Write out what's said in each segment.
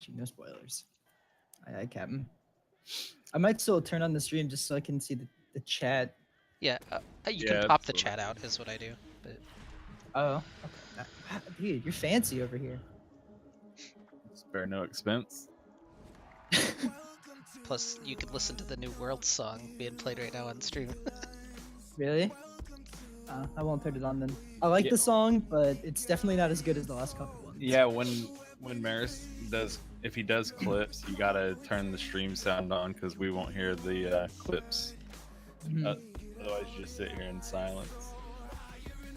watching. No spoilers. Aye, Captain. I might still turn on the stream just so I can see the chat. Yeah, you can Yeah, pop the that's what chat out is what I do. But Oh, okay. Dude, you're fancy over here. spare no expense. plus, you can listen to the new World song being played right now on stream. Really? I won't turn it on then. I like Yeah. the song, but it's definitely not as good as the last couple ones. Yeah, when Maris does, if he does clips, you gotta turn the stream sound on because we won't hear the clips. Mhm. Otherwise, you just sit here in silence.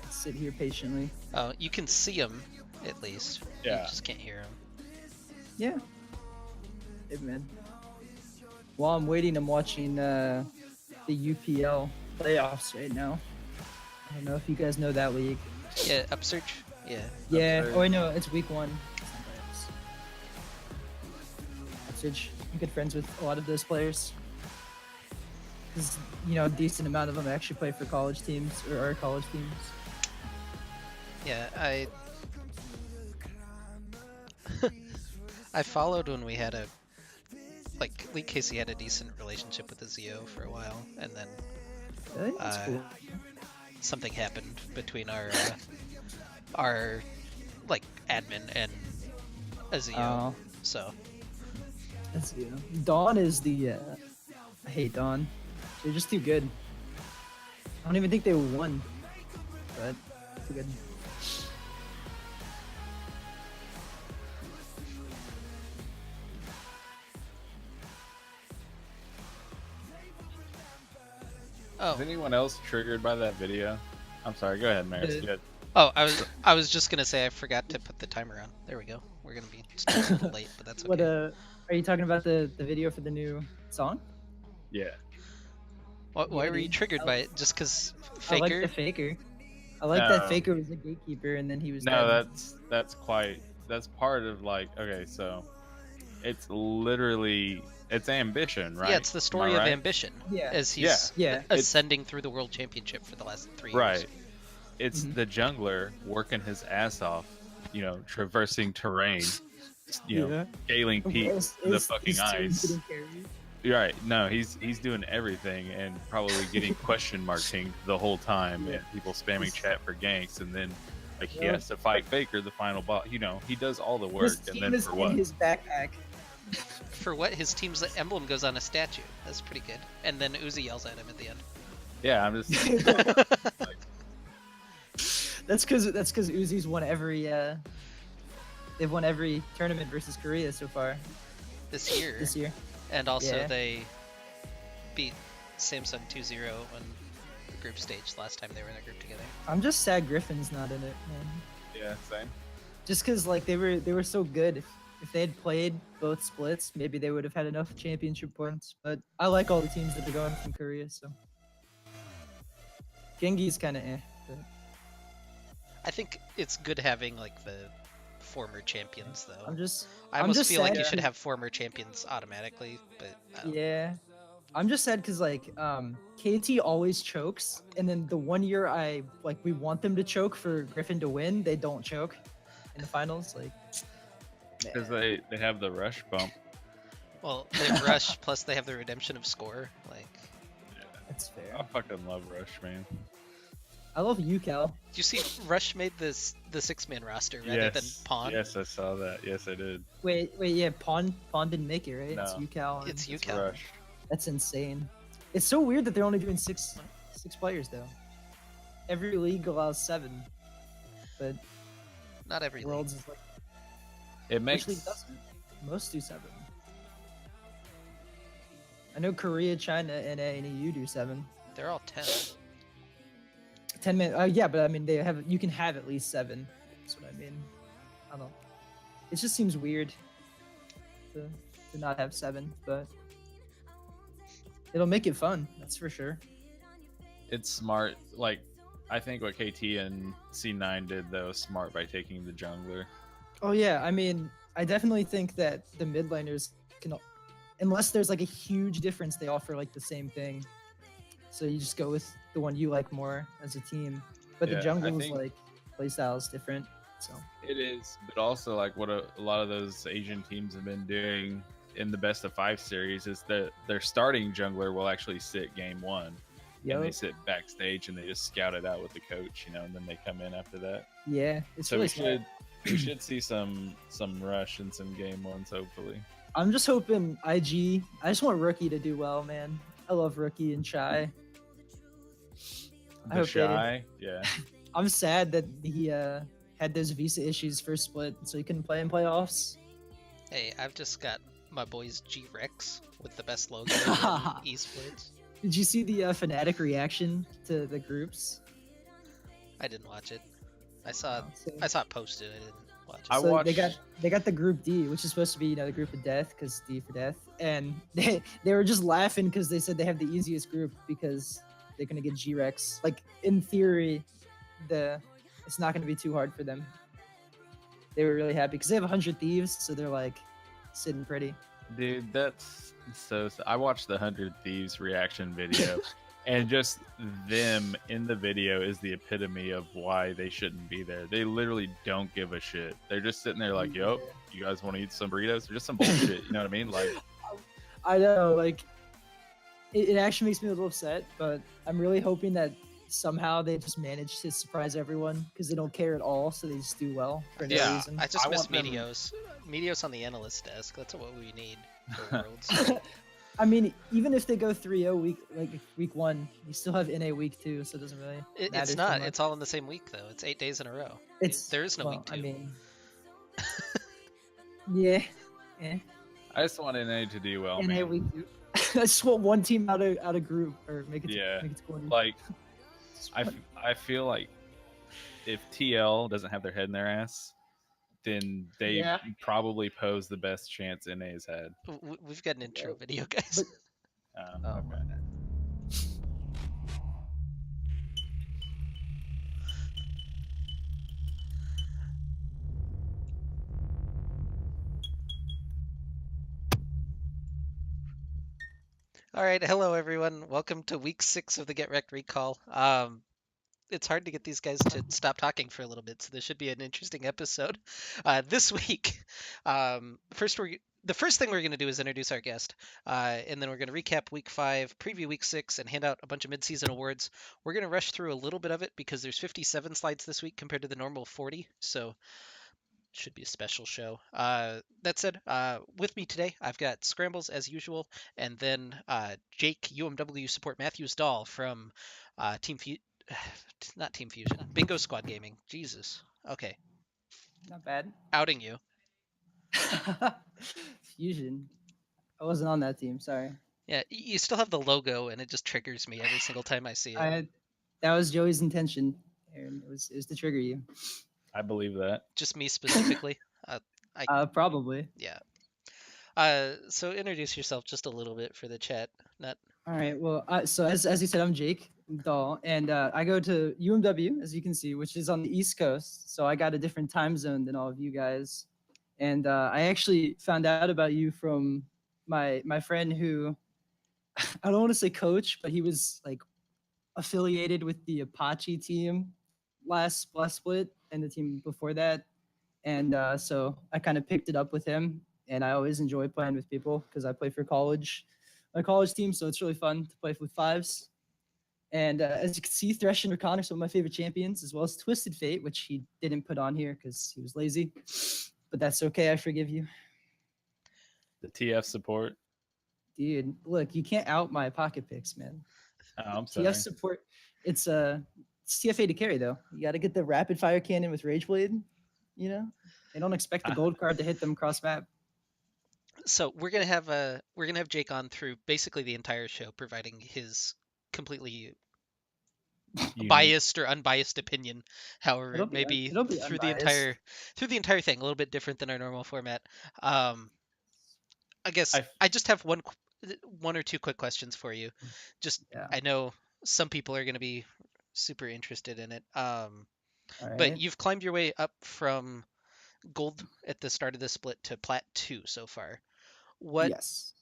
Sit here patiently. Oh, you can see them at least. Yeah. You just can't hear them. Yeah. Hey, man. While I'm waiting, I'm watching the UPL playoffs right now. I don't know if you guys know that league. Yeah, Upsurge. Yeah. Yeah. Upsurge. Oh, I know. It's week 1. Upsurge. I'm good friends with a lot of those players. Because, you know, a decent amount of them actually play for college teams or are college teams. Yeah, I followed when we had Lee Casey had a decent relationship with the ZO for a while, and then Really? That's cool. something happened between our admin and a ZO. Oh, So that's you. Dawn is the. I hate Dawn. They're just too good. I don't even think they won, but too good. oh Is anyone else triggered by that video? I'm sorry. Go ahead, Maris. The- Good. oh I was just gonna say I forgot to put the timer on. There we go. We're gonna be starting a little late, but that's okay. What are you talking about the video for the new song? Yeah. Why were you dude. triggered by it? Just because I like Faker? the Faker. I like No. that Faker was the gatekeeper and then he was No, dead. that's part of okay, so it's literally it's ambition, right? Yeah, it's the Am story I of right? ambition. Yeah. As he's Yeah. ascending through the world championship for the last 3 years. Right. It's Mhm. the jungler working his ass off, traversing terrain, scaling peaks, the fucking ice. Right. No, he's doing everything and probably getting question mark pinged the whole time and people spamming chat for ganks and then he has to fight Faker, the final boss. He does all the work His and team then is for in what? his backpack. For what? His team's emblem goes on a statue. That's pretty good. And then Uzi yells at him at the end. Yeah, I'm just That's because Uzi's won every they've won every tournament versus Korea so far This year. this year. And also Yeah. they beat Samsung 2-0 on the group stage last time they were in a group together. I'm just sad Griffin's not in it, man. yeah, same. Just because like they were so good. If they had played both splits, maybe they would have had enough championship points. But I like all the teams that are going from Korea, so Gengi's kind of but I think it's good having the former champions though. I almost just feel like sad you should that- have former champions automatically, but I don't know. Yeah. I'm just sad because KT always chokes, and then the one year we want them to choke for Griffin to win, they don't choke in the finals. Because they have the rush bump. Well, they have Rush plus they have the redemption of score. That's fair. I fucking love Rush, man. I love UCal. Do you see Rush made the 6-man roster rather than Pawn? Yes, I saw that. Yes, I did. Wait, yeah, Pawn didn't make it, right? It's No. UCal. It's and- UCal. Rush. That's insane. It's so weird that they're only doing six players though. Every league allows 7, but Not every league. Worlds is It makes which league doesn't? Most do 7. I know Korea, China, NA, and EU do 7. They're all 10. 10 minutes. Yeah, but I mean, you can have at least 7. That's what I mean. I don't know. It just seems weird to not have 7, but it'll make it fun. That's for sure. it's smart. I think what KT and C9 did though is smart by taking the jungler. Oh yeah, I mean, I definitely think that the mid laners can, unless there's a huge difference, they offer the same thing. So you just go with the one you like more as a team. But Yeah, the I jungle's think- playstyle is different. So It is, but also like what a lot of those Asian teams have been doing in the best of 5 series is that their starting jungler will actually sit game 1, and they Yup. sit backstage and they just scout it out with the coach, and then they come in after that. Yeah, it's So really we smart. should see some rush in some game 1s hopefully. I'm just hoping IG. I just want Rookie to do well, man. I love Rookie and Shy. I The hope Shy, yeah. I'm sad that he had those visa issues first split, so he couldn't play in playoffs. Hey, I've just got my boys GRECs with the best logo in esports. Did you see the Fnatic reaction to the groups? I didn't watch it. I saw So- it posted. I didn't watch it. I so watched. they got the group D, which is supposed to be the group of death, because D for death, and they were just laughing because they said they have the easiest group because they're gonna get GREX. Like in theory, it's not gonna be too hard for them. They were really happy because they have 100 thieves, so they're like sitting pretty. Dude, that's so. I watched the 100 Thieves reaction video, and just them in the video is the epitome of why they shouldn't be there. They literally don't give a shit. They're just sitting there like, "Yup, you guys want to eat some burritos?" Or just some bullshit. You know what I mean? Like, I know, like it actually makes me a little upset, but I'm really hoping that somehow they just manage to surprise everyone because they don't care at all, so they just do well for no Yeah, reason. I just miss want them- Meteos. Meteos on the analyst desk. That's what we need for Worlds. I mean, even if they go 3-0 week 1, you still have NA week 2, so it doesn't really It's matter too not. much. It's all in the same week though. It's 8 days in a row. It's There is no well, week 2. I mean, yeah, I just want NA to do well, NA man. week 2. I just want one team out of group or make it Yeah, make it to quarter. Like, I feel like if TL doesn't have their head in their ass, then they Yeah. probably pose the best chance NA's had. We've got an intro video, guys. Oh, Okay. All right, hello everyone. Welcome to week 6 of the GetRECall. It's hard to get these guys to stop talking for a little bit, so this should be an interesting episode. This week, the first thing we're going to do is introduce our guest, and then we're going to recap week 5, preview week 6, and hand out a bunch of mid-season awards. We're going to rush through a little bit of it because there's 57 slides this week compared to the normal 40, so should be a special show. That said, with me today, I've got Scrambles as usual, and then Jake UMW support Matthews Dahl from not Team Fusion, Bingo Squad Gaming. Jesus. Okay, not bad. outing you. Fusion. I wasn't on that team. Sorry. Yeah, you still have the logo, and it just triggers me every single time I see it. That was Joey's intention, Aaron. It was to trigger you. I believe that. Just me specifically. Probably. Yeah. So introduce yourself just a little bit for the chat. Not All right. Well, so as you said, I'm Jake Dahl, and I go to UMW, as you can see, which is on the East Coast. So I got a different time zone than all of you guys. And I actually found out about you from my friend who, I don't want to say coach, but he was like affiliated with the Apache team last split and the team before that. And so I kind of picked it up with him. And I always enjoy playing with people because I play for my college team. So it's really fun to play with fives. And as you can see, Thresh and Recon are some of my favorite champions, as well as Twisted Fate, which he didn't put on here because he was lazy. But that's okay. I forgive you. The TF support. Dude, look, you can't out my pocket picks, man. Oh, I'm sorry. TF support, it's TFA to carry, though. You got to get the rapid fire cannon with Rage Blade, They don't expect the gold card to hit them cross map. So we're gonna have Jake on through basically the entire show, providing his completely biased or unbiased opinion. However, It'll be maybe through unbiased. the entire thing, a little bit different than our normal format. I guess I just have one or two quick questions for you. Just Yeah. I know some people are gonna be super interested in it. All But right. you've climbed your way up from gold at the start of the split to plat 2 so far. Yes.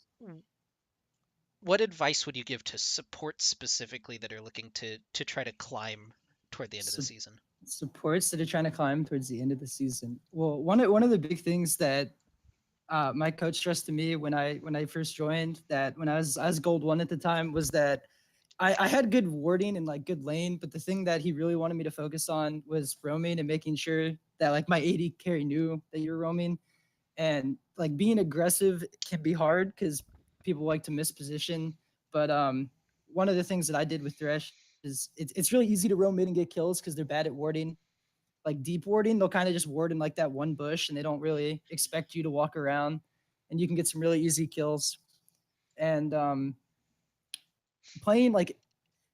What advice would you give to support specifically that are looking to try to climb toward the end of the season? Supports that are trying to climb towards the end of the season. Well, one of the big things that my coach stressed to me when I first joined, that when I was gold 1 at the time, was that I had good warding and like good lane, but the thing that he really wanted me to focus on was roaming and making sure that like my AD carry knew that you're roaming. And like being aggressive can be hard because people like to miss position. But one of the things that I did with Thresh is it's really easy to roam mid and get kills because they're bad at warding. Like deep warding, they'll kind of just ward in like that one bush and they don't really expect you to walk around, and you can get some really easy kills. And playing like,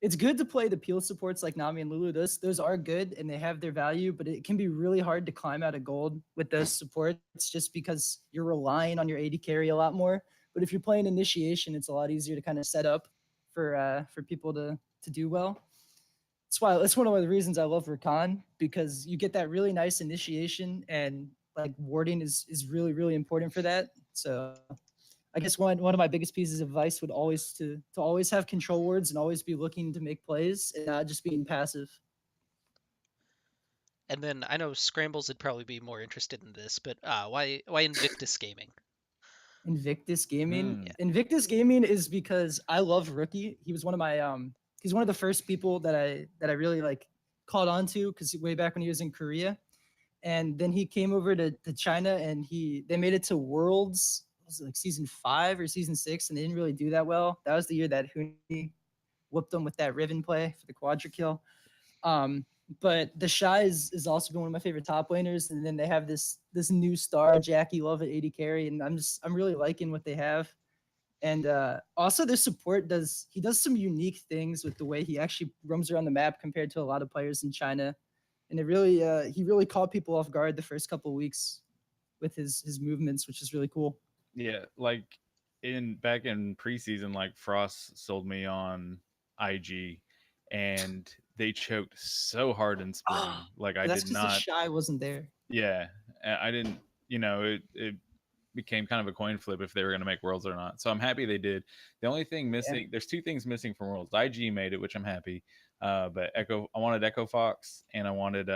it's good to play the peel supports like Nami and Lulu. Those are good and they have their value, but it can be really hard to climb out of gold with those supports just because you're relying on your AD carry a lot more. But if you're playing initiation, it's a lot easier to kind of set up for people to do well. That's one of the reasons I love Rakan, because you get that really nice initiation, and like warding is really really important for that. So I guess one of my biggest pieces of advice would always to always have control words and always be looking to make plays and not just being passive. And then I know Scrambles would probably be more interested in this, but why Invictus Gaming? Invictus Gaming. Hmm. Invictus Gaming is because I love Rookie. He was one of my he's one of the first people that I really like caught on to, because way back when he was in Korea. And then he came over to China and they made it to Worlds. Was it like season 5 or season 6? And they didn't really do that well. That was the year that Huni whooped them with that Riven play for the quadra kill. Um, but the Shy is also been one of my favorite top laners, and then they have this new star Jackie Love at AD carry, and I'm really liking what they have. And also their support does some unique things with the way he actually roams around the map compared to a lot of players in China, and he really caught people off guard the first couple of weeks with his movements, which is really cool. Yeah, like back in preseason, like Frost sold me on IG, and they choked so hard in splitting. Like I That's did because the not. Shy wasn't there. Yeah, I didn't. It became kind of a coin flip if they were going to make Worlds or not. So I'm happy they did. The only thing missing, there's two things missing from Worlds. IG made it, which I'm happy. But I wanted Echo Fox, and I wanted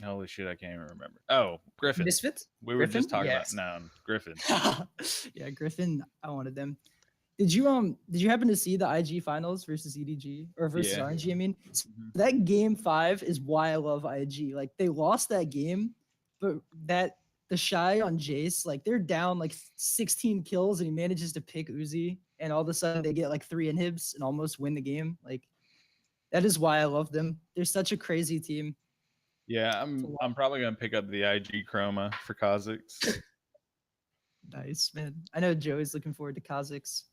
holy shit, I can't even remember. Oh, Griffin. Misfit? We were Griffin? just talking Yes. about Griffin. Yeah, Griffin. I wanted them. Did you happen to see the IG finals versus EDG or versus Yeah. RNG? I mean, Mhm. that game 5 is why I love IG. Like they lost that game, but the Shy on Jace, like they're down like 16 kills and he manages to pick Uzi, and all of a sudden they get like 3 inhibs and almost win the game. Like that is why I love them. They're such a crazy team. Yeah, I'm probably gonna pick up the IG Chroma for Kha'Zix. Nice, man. I know Joey's looking forward to Kha'Zix.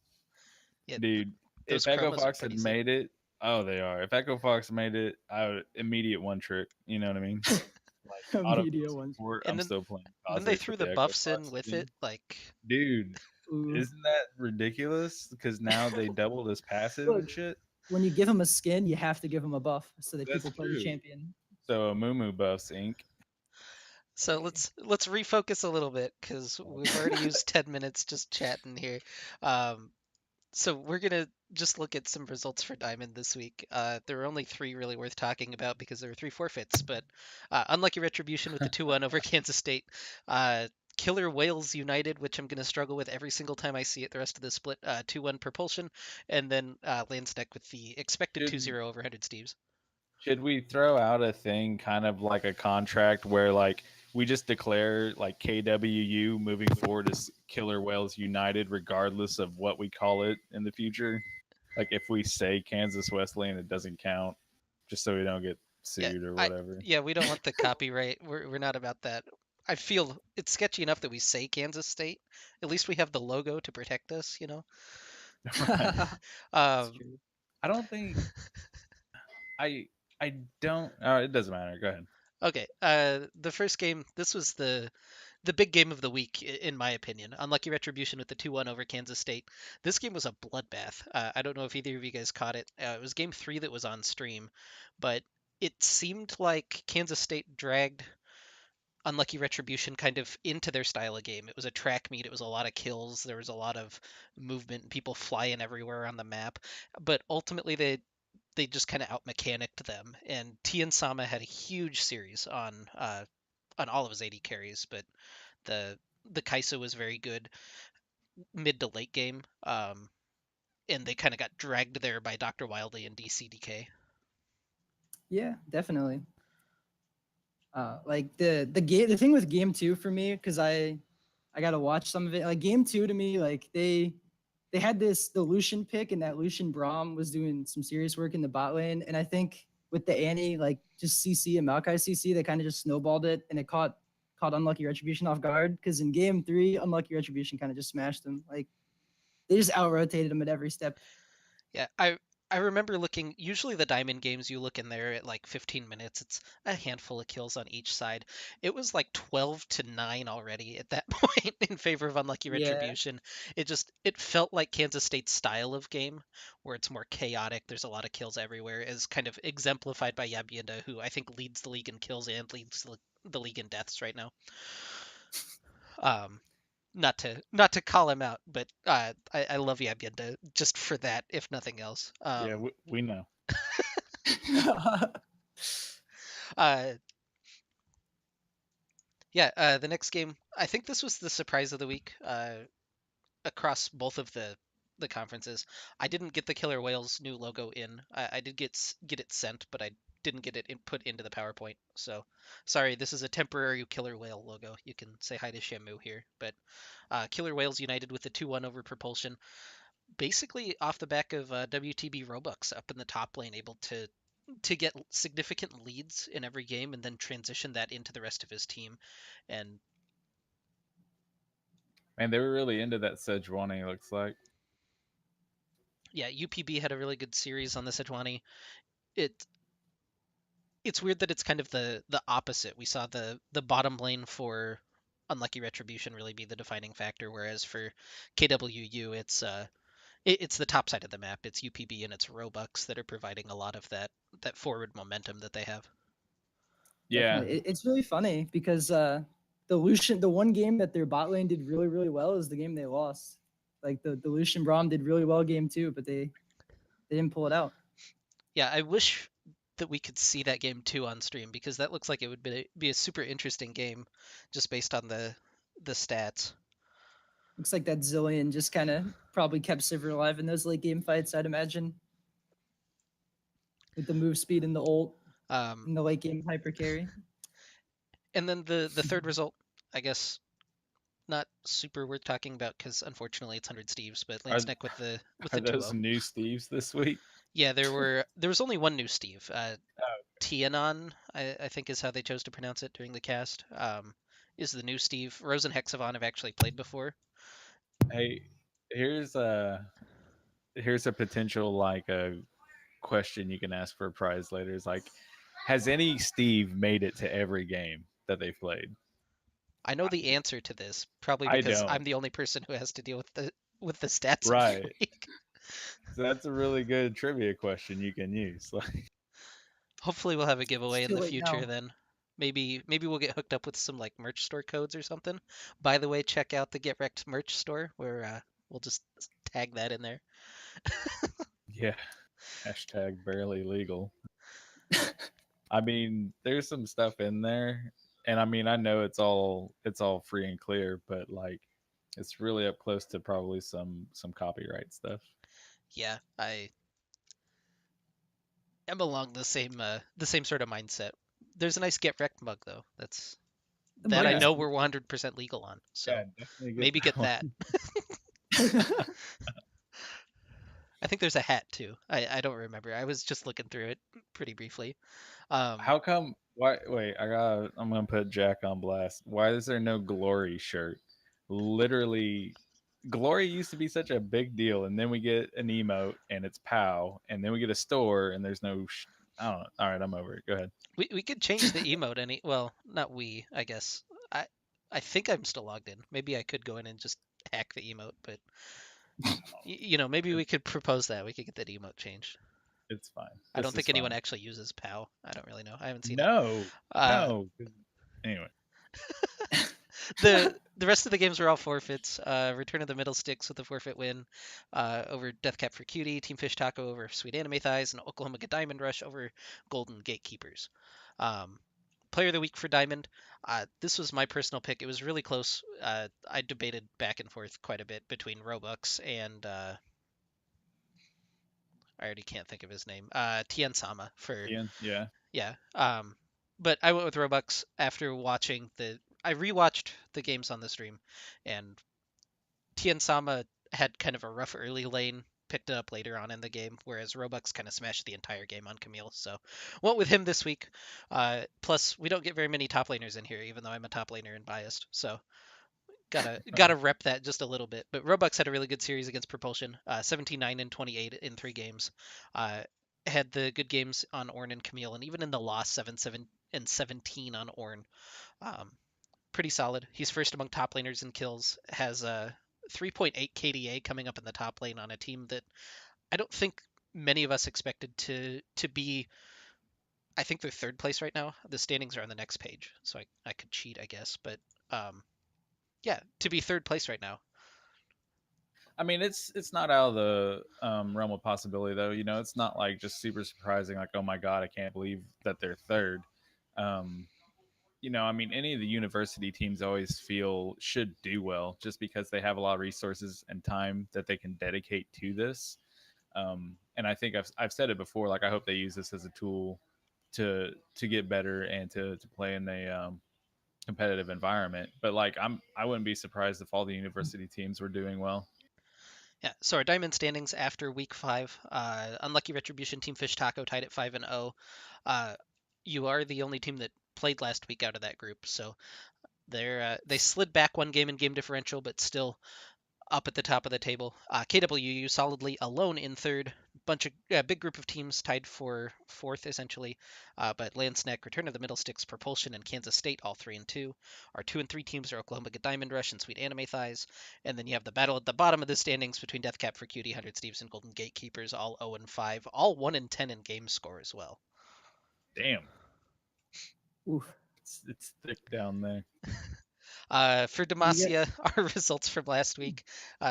Yeah, Dude, those if Echo Chromas are Fox pretty had sick. made it, oh they are. If Echo Fox made it, I would immediate one trick. You know what I mean? Like auto Media one. support. And I'm then still playing then they Kha'Zix threw with the the Echo buffs in Fox with skin. it, like Dude, Ooh. isn't that ridiculous? Because now they doubled his passive Look, and shit. when you give him a skin, you have to give him a buff so that That's people play the true. champion. So Mumu buffs Inc. so let's refocus a little bit because we've already used 10 minutes just chatting here. So we're gonna just look at some results for Diamond this week. There were only 3 really worth talking about because there were 3 forfeits, but unlucky retribution with the 2-1 over Kansas State. Killer Wales United, which I'm gonna struggle with every single time I see it the rest of the split. 2-1 Propulsion, and then Landsneck with the expected 2-0 over 100 Steves. Should we throw out a thing kind of like a contract where like we just declare like KWU moving forward as Killer Whales United regardless of what we call it in the future? Like if we say Kansas Wesleyan, it doesn't count, just so we don't get Yeah, sued or whatever. we don't want the copyright. We're not about that. I feel it's sketchy enough that we say Kansas State. At least we have the logo to protect us, you know. Right. That's Um, true. I don't think I I don't. It doesn't matter. Go ahead. okay, the first game. This was the big game of the week, in my opinion. Unlucky Retribution with the 2-1 over Kansas State. This game was a bloodbath. I don't know if either of you guys caught it. It was game 3 that was on stream, but it seemed like Kansas State dragged Unlucky Retribution kind of into their style of game. It was a track meet. It was a lot of kills. There was a lot of movement, people flying everywhere on the map. But ultimately, they just kind of out-mechanicked them. And Tien Sama had a huge series on all of his 80 carries, but the Kaisa was very good mid to late game. And they kind of got dragged there by Dr. Wildly and DCDK. Yeah, definitely. Like the thing with game 2 for me, because I got to watch some of it. Like game 2 to me, like they had the Lucian pick, and that Lucian Braum was doing some serious work in the bot lane. And I think with the Annie, like just CC and Maokai CC, they kind of just snowballed it, and it caught Unlucky Retribution off guard. Because in game 3, Unlucky Retribution kind of just smashed them. Like they just out rotated him at every step. Yeah, I remember looking. Usually the diamond games, you look in there at like 15 minutes. It's a handful of kills on each side. It was like 12-9 already at that point in favor of Unlucky Yeah. Retribution. It felt like Kansas State's style of game, where it's more chaotic. There's a lot of kills everywhere, as kind of exemplified by Yabienda, who I think leads the league in kills and leads the league in deaths right now. Not to call him out, but I love Yabienda just for that, if nothing else. Yeah, we know. The next game, I think this was the surprise of the week across both of the conferences. I didn't get the Killer Whales new logo in. I did get it sent, but I didn't get it put into the PowerPoint. So sorry, this is a temporary Killer Whale logo. You can say hi to Shamu here, but Killer Whales united with the 2-1 over Propulsion. Basically off the back of WTB Robux up in the top lane, able to get significant leads in every game and then transition that into the rest of his team. And they were really into that Sejuani, looks like. Yeah, UPB had a really good series on the Sejuani. It's weird that it's kind of the opposite. We saw the bottom lane for Unlucky Retribution really be the defining factor, whereas for KWU it's the top side of the map. It's UPB and it's Robux that are providing a lot of that forward momentum that they have. Yeah, it's really funny because the one game that their bot lane did really, really well is the game they lost. Like the Lucian Braum did really well game 2, but they didn't pull it out. Yeah, I wish that we could see that game 2 on stream, because that looks like it would be a super interesting game just based on the stats. Looks like that Zillion just kind of probably kept Sivir alive in those late game fights, I'd imagine. With the move speed and the ult in the late game hyper carry. And then the third result, I guess, not super worth talking about because unfortunately it's 100 Steves, but Landsneck with the 2-0. Those new Steves this week? Yeah, there was only one new Steve. Tianon, I think is how they chose to pronounce it during the cast. Is the new Steve. Rose and Hexavon have actually played before. Hey, here's a potential like a question you can ask for a prize later. Is like, has any Steve made it to every game that they've played? I know the answer to this, probably because I'm the only person who has to deal with the stats right. every week. So that's a really good trivia question you can use. Like, hopefully we'll have a giveaway in the future then. Maybe we'll get hooked up with some like merch store codes or something. By the way, check out the GetRECalled merch store where we'll just tag that in there. Yeah. Hashtag barely legal. I mean, there's some stuff in there, and I mean, I know it's all free and clear, but like, it's really up close to probably some copyright stuff. Yeah, I am along the same sort of mindset. There's a nice GetRECalled mug though. That I know we're 100% legal on. So yeah, maybe get that. I think there's a hat too. I don't remember. I was just looking through it pretty briefly. How come? Why? Wait, I'm gonna put Jack on blast. Why is there no Glory shirt? Literally, Glory used to be such a big deal, and then we get an emote, and it's POW, and then we get a store, and there's no. I don't know. All right, I'm over it. Go ahead. We could change the emote well, not we, I guess. I think I'm still logged in. Maybe I could go in and just hack the emote, but maybe we could propose that. We could get that emote changed. It's fine. I don't think anyone actually uses POW. I don't really know. I haven't seen it. No. No. Anyway. The rest of the games were all forfeits. Return of the Middle Sticks with a forfeit win over Deathcap for Cutie, Team Fish Taco over Sweet Anime Thighs, and Oklahoma Diamond Rush over Golden Gatekeepers. Player of the week for Diamond. This was my personal pick. It was really close. I debated back and forth quite a bit between Robux and I already can't think of his name. Tien Sama for Ian, yeah. yeah. But I went with Robux after watching I rewatched the games on the stream, and Tien Sama had kind of a rough early lane, picked it up later on in the game, whereas Robux kind of smashed the entire game on Camille. So went with him this week. Plus, we don't get very many top laners in here, even though I'm a top laner and biased. So gotta rep that just a little bit. But Robux had a really good series against Propulsion, 17-9 and 28 in 3 games. Had the good games on Ornn and Camille, and even in the loss, 7-7 and 17 on Ornn. Pretty solid. He's first among top laners in kills. Has a 3.8 KDA coming up in the top lane on a team that I don't think many of us expected to be. I think they're third place right now. The standings are on the next page, so I could cheat, I guess. But yeah, to be third place right now. I mean, it's not out of the realm of possibility, though. You know, it's not like just super surprising, like, oh my god, I can't believe that they're third. You know, I mean, any of the university teams always feel should do well just because they have a lot of resources and time that they can dedicate to this. And I think I've said it before. Like, I hope they use this as a tool to get better and to play in a competitive environment. But like, I wouldn't be surprised if all the university teams were doing well. Yeah, so our diamond standings after week 5. Unlucky Retribution, Team Fish Taco tied at 5-0. You are the only team that played last week out of that group, so they slid back one game in game differential, but still up at the top of the table. KWU solidly alone in third. Big group of teams tied for fourth essentially, but Landsnack, Return of the Middle Sticks, Propulsion, and Kansas State all 3-2. Our 2 and 3 teams are Oklahoma Diamond Rush and Sweet Anime Thighs, and then you have the battle at the bottom of the standings between Deathcap for Cutie, 100 Steves, and Golden Gatekeepers, all 0-5, all 1-10 in game score as well. Damn. Oof. It's thick down there. For Demacia, our results from last week.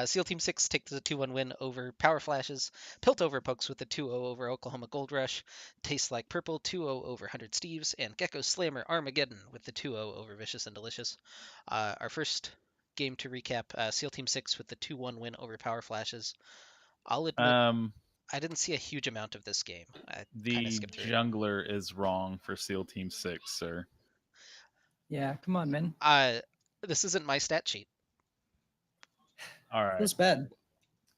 SEAL Team 6 takes the 2-1 win over Power Flashes. Piltover Pokes with the 2-0 over Oklahoma Gold Rush. Tastes Like Purple 2-0 over 100 Steves. And Gecko Slammer Armageddon with the 2-0 over Vicious and Delicious. Our first game to recap, SEAL Team 6 with the 2-1 win over Power Flashes. I'll admit, I didn't see a huge amount of this game. I kind of skipped through. The jungler is wrong for SEAL Team 6, sir. Yeah, come on, man. This isn't my stat sheet. All right. It's bad.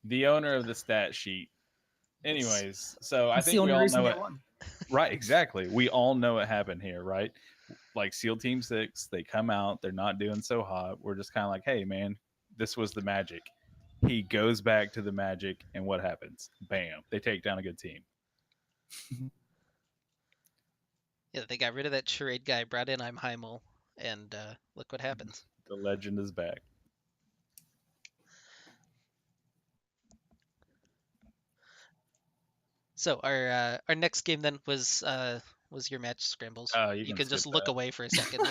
The owner of the stat sheet. Anyways, so I It's think the we only all reason know they it. won. Right, exactly. We all know what happened here, right? Like SEAL Team 6, they come out, they're not doing so hot. We're just kind of like, hey, man, this was the magic. He goes back to the magic, and what happens? Bam. They take down a good team. Yeah, they got rid of that charade guy, brought in I'm Heimel, and look what happens. The legend is back. So our next game then was your match scrambles. You can just look away for a second.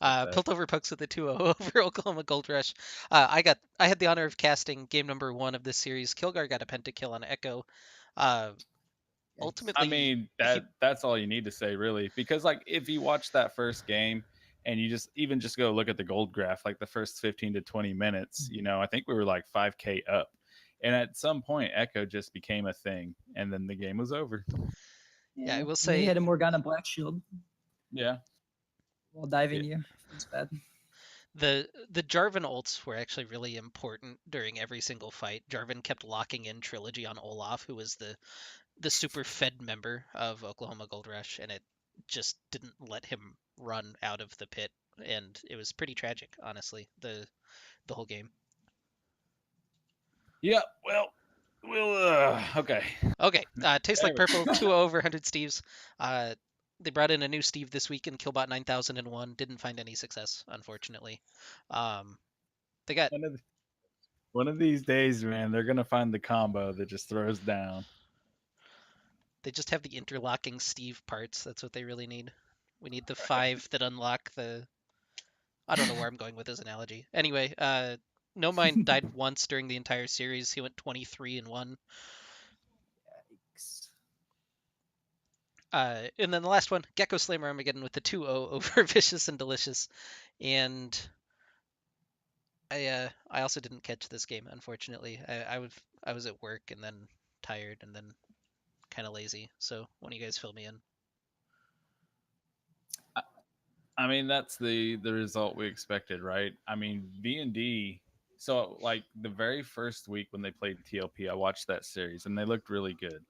Yeah. Piltover Pokes with the 2-0 over Oklahoma Gold Rush. I had the honor of casting game number 1 of this series. Kilgar got a pentakill on Echo. Ultimately, I mean, that's all you need to say, really, because like if you watch that first game and you just go look at the gold graph, like the first 15 to 20 minutes, you know, I think we were like 5K up, and at some point Echo just became a thing, and then the game was over. Yeah, I will say he had a Morgana Black Shield. Yeah, while diving you. It's bad. The Jarvan ults were actually really important during every single fight. Jarvan kept locking in Trilogy on Olaf, who was the super fed member of Oklahoma Gold Rush, and it just didn't let him run out of the pit, and it was pretty tragic, honestly, the whole game. Yeah, well, okay. Tastes Like Purple 2-0 over 100 Steves. They brought in a new Steve this week in Killbot 9001. Didn't find any success, unfortunately. They got one of these days, man, they're gonna find the combo that just throws down. They just have the interlocking Steve parts. That's what they really need. We need the 5 that unlock the I don't know where I'm going with this analogy. Anyway, No Mind died once during the entire series. He went 23-1. Yikes. And then the last one, Gecko Slammer Armageddon with the 2-0 over Vicious and Delicious. And I also didn't catch this game, unfortunately. I was at work and then tired and then kind of lazy. So why don't you guys fill me in? I mean, that's the result we expected, right? I mean, V&D. So, like the very first week when they played TLP, I watched that series and they looked really good.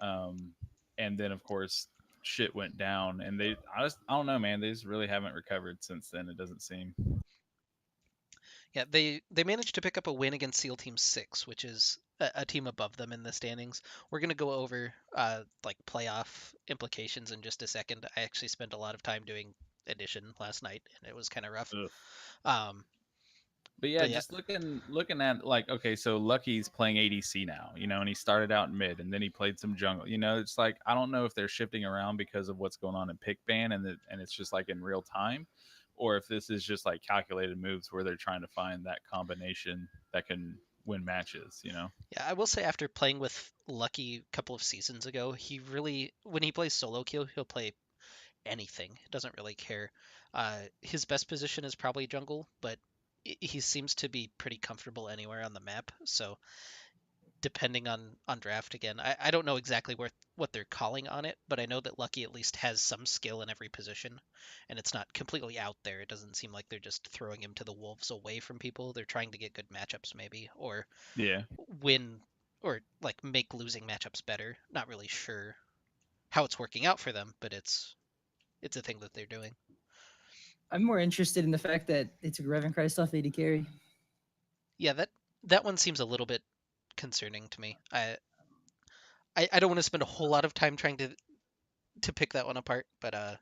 Um, and then, of course, shit went down, and I don't know, man. They just really haven't recovered since then. It doesn't seem. Yeah, they managed to pick up a win against SEAL Team 6, which is a team above them in the standings. We're gonna go over like playoff implications in just a second. I actually spent a lot of time doing Edition last night, and it was kind of rough. Ugh. Um, But yeah, but yeah, just looking at, like, okay, so Lucky's playing ADC now, and he started out in mid and then he played some jungle. It's like I don't know if they're shifting around because of what's going on in pick ban and it's just like in real time, or if this is just like calculated moves where they're trying to find that combination that can win matches. yeah, I will say after playing with Lucky a couple of seasons ago, he really when he plays solo queue, he'll play anything. Doesn't really care. His best position is probably jungle, but he seems to be pretty comfortable anywhere on the map. So depending on draft again, I don't know exactly what they're calling on it, but I know that Lucky at least has some skill in every position, and it's not completely out there. It doesn't seem like they're just throwing him to the wolves away from people. They're trying to get good matchups maybe, or Yeah. win, or like make losing matchups better. Not really sure how it's working out for them, but it's a thing that they're doing. I'm more interested in the fact that they took Revan Christ off AD carry. Yeah, that one seems a little bit concerning to me. I don't want to spend a whole lot of time trying to pick that one apart, but yeah.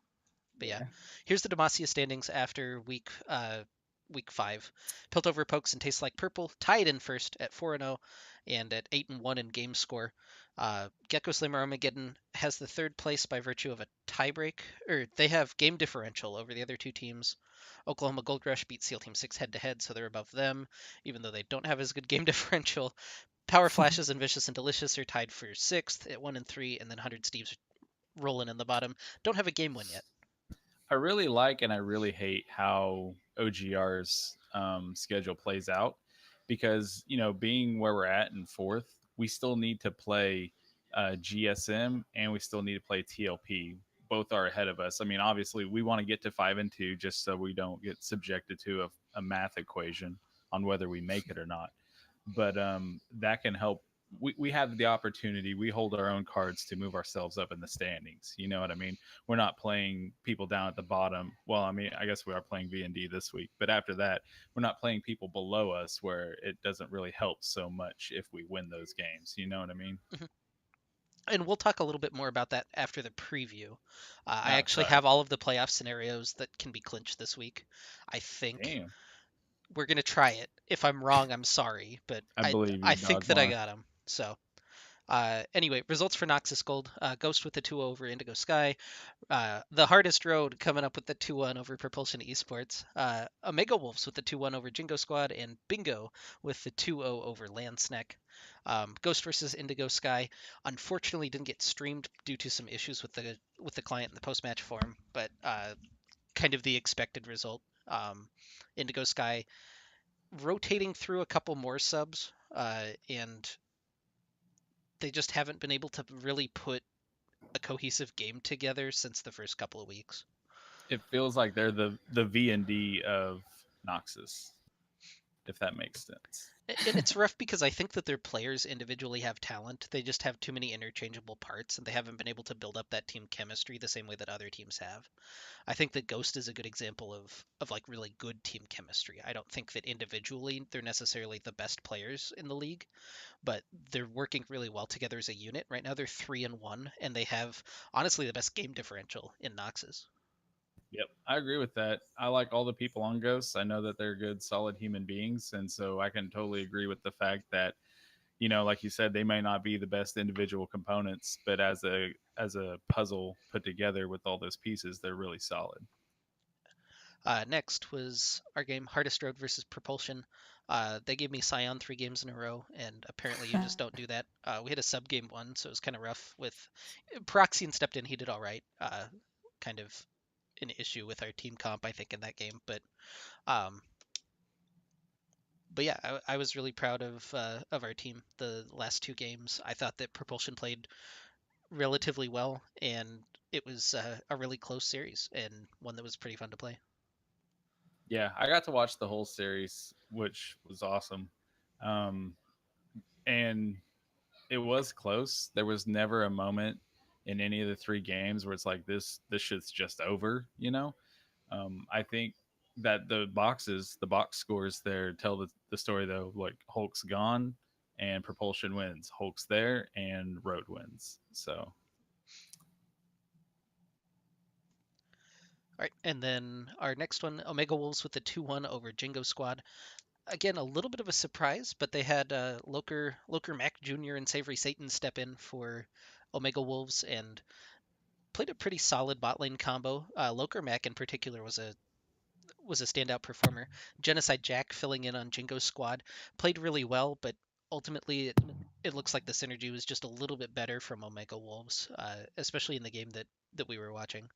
Yeah. Here's the Demacia standings after week 5. Piltover Pokes and Tastes Like Purple tied in first at 4-0 and at 8-1 in game score. Gecko Slammer Armageddon has the third place by virtue of a tiebreak, or they have game differential over the other two teams. Oklahoma Gold Rush beat SEAL Team 6 head to head, so they're above them, even though they don't have as good game differential. Power Flashes and Vicious and Delicious are tied for 6th at 1-3, and then 100 Steves rolling in the bottom. Don't have a game win yet. I really like and I really hate how OGR's schedule plays out, because being where we're at in fourth, we still need to play GSM and we still need to play TLP. Both are ahead of us. I mean, obviously, we want to get to 5-2 just so we don't get subjected to a math equation on whether we make it or not. But that can help. We have the opportunity. We hold our own cards to move ourselves up in the standings. You know what I mean? We're not playing people down at the bottom. Well, I mean, I guess we are playing V&D this week, but after that, we're not playing people below us where it doesn't really help so much if we win those games. You know what I mean? Mm-hmm. And we'll talk a little bit more about that after the preview. I Oh, actually sorry. have all of the playoff scenarios that can be clinched this week. I think Damn. we're gonna try it. If I'm wrong, I'm sorry, but I believe I you, think that I Dogmar. got them. So anyway, results for Noxus Gold: Ghost with the 2 over Indigo Sky. The hardest road coming up with the 2-1 over Propulsion Esports. Omega Wolves with the 2-1 over Jingo Squad, and Bingo with the 2-0 over Landsnack. Ghost versus Indigo Sky unfortunately didn't get streamed due to some issues with the client in the post match form, but kind of the expected result. Indigo Sky rotating through a couple more subs, and they just haven't been able to really put a cohesive game together since the first couple of weeks. It feels like they're the V&D of Noxus, if that makes sense. And it's rough because I think that their players individually have talent. They just have too many interchangeable parts, and they haven't been able to build up that team chemistry the same way that other teams have. I think that Ghost is a good example of like really good team chemistry. I don't think that individually they're necessarily the best players in the league, but they're working really well together as a unit. Right now they're 3-1, and they have honestly the best game differential in Noxus. Yep, I agree with that. I like all the people on Ghosts. I know that they're good, solid human beings, and so I can totally agree with the fact that, like you said, they may not be the best individual components, but as a puzzle put together with all those pieces, they're really solid. Next was our game Hardest Road versus Propulsion. They gave me Scion 3 games in a row, and apparently you just don't do that. We had a sub game one, so it was kind of rough. With Proxian stepped in, he did all right. Kind of an issue with our team comp, I think, in that game, um, but yeah, I was really proud of our team the last 2 games. I thought that Propulsion played relatively well, and it was a really close series and one that was pretty fun to play. Yeah, I got to watch the whole series, which was awesome. And it was close. There was never a moment in any of the 3 games where it's like this shit's just over, you know? I think that the box scores there tell the story though. Like Hulk's gone and Propulsion wins. Hulk's there and Road wins. So All right, and then our next one, Omega Wolves with the 2-1 over Jingo Squad. Again, a little bit of a surprise, but they had Loker Mac Jr. and Savory Satan step in for Omega Wolves and played a pretty solid bot lane combo. Loker Mac in particular was a standout performer. Genocide Jack filling in on Jingo's squad played really well, but ultimately it looks like the synergy was just a little bit better from Omega Wolves, especially in the game that we were watching.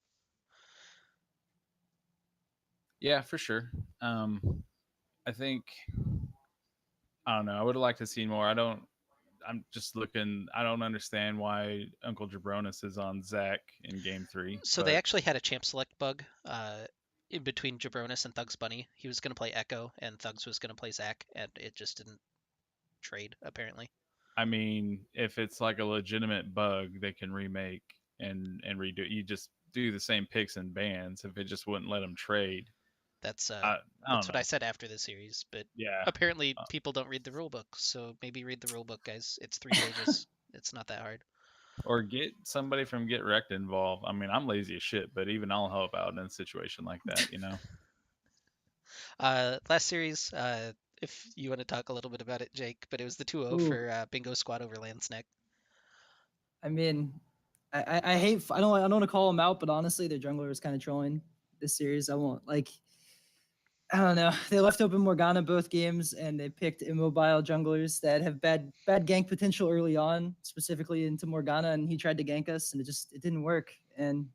yeah, for sure. I think I don't know. I would have liked to see more. I'm just looking. I don't understand why Uncle Jabronis is on Zach in Game 3. So they actually had a champ select bug in between Jabronis and Thugs Bunny. He was going to play Echo, and Thugs was going to play Zach, and it just didn't trade, apparently. I mean, if it's like a legitimate bug, they can remake and redo it. You just do the same picks and bans. If it just wouldn't let them trade, That's I that's don't what I know. said after the series, but Yeah, apparently people don't read the rule book, so maybe read the rule book, guys. It's 3 pages. It's not that hard. or get somebody from GetRECalled involved. I mean, I'm lazy as shit, but even I'll help out in a situation like that, you know. Last series, if you want to talk a little bit about it, Jake, but it was the 2-0 Ooh, for Bingo Squad over Landsneck. I mean, I hate I don't want to call them out, but honestly, their jungler is kind of trolling this series. I won't like. I don't know. They left open Morgana both games, and they picked immobile junglers that have bad gank potential early on, specifically into Morgana, and he tried to gank us, and it didn't work. And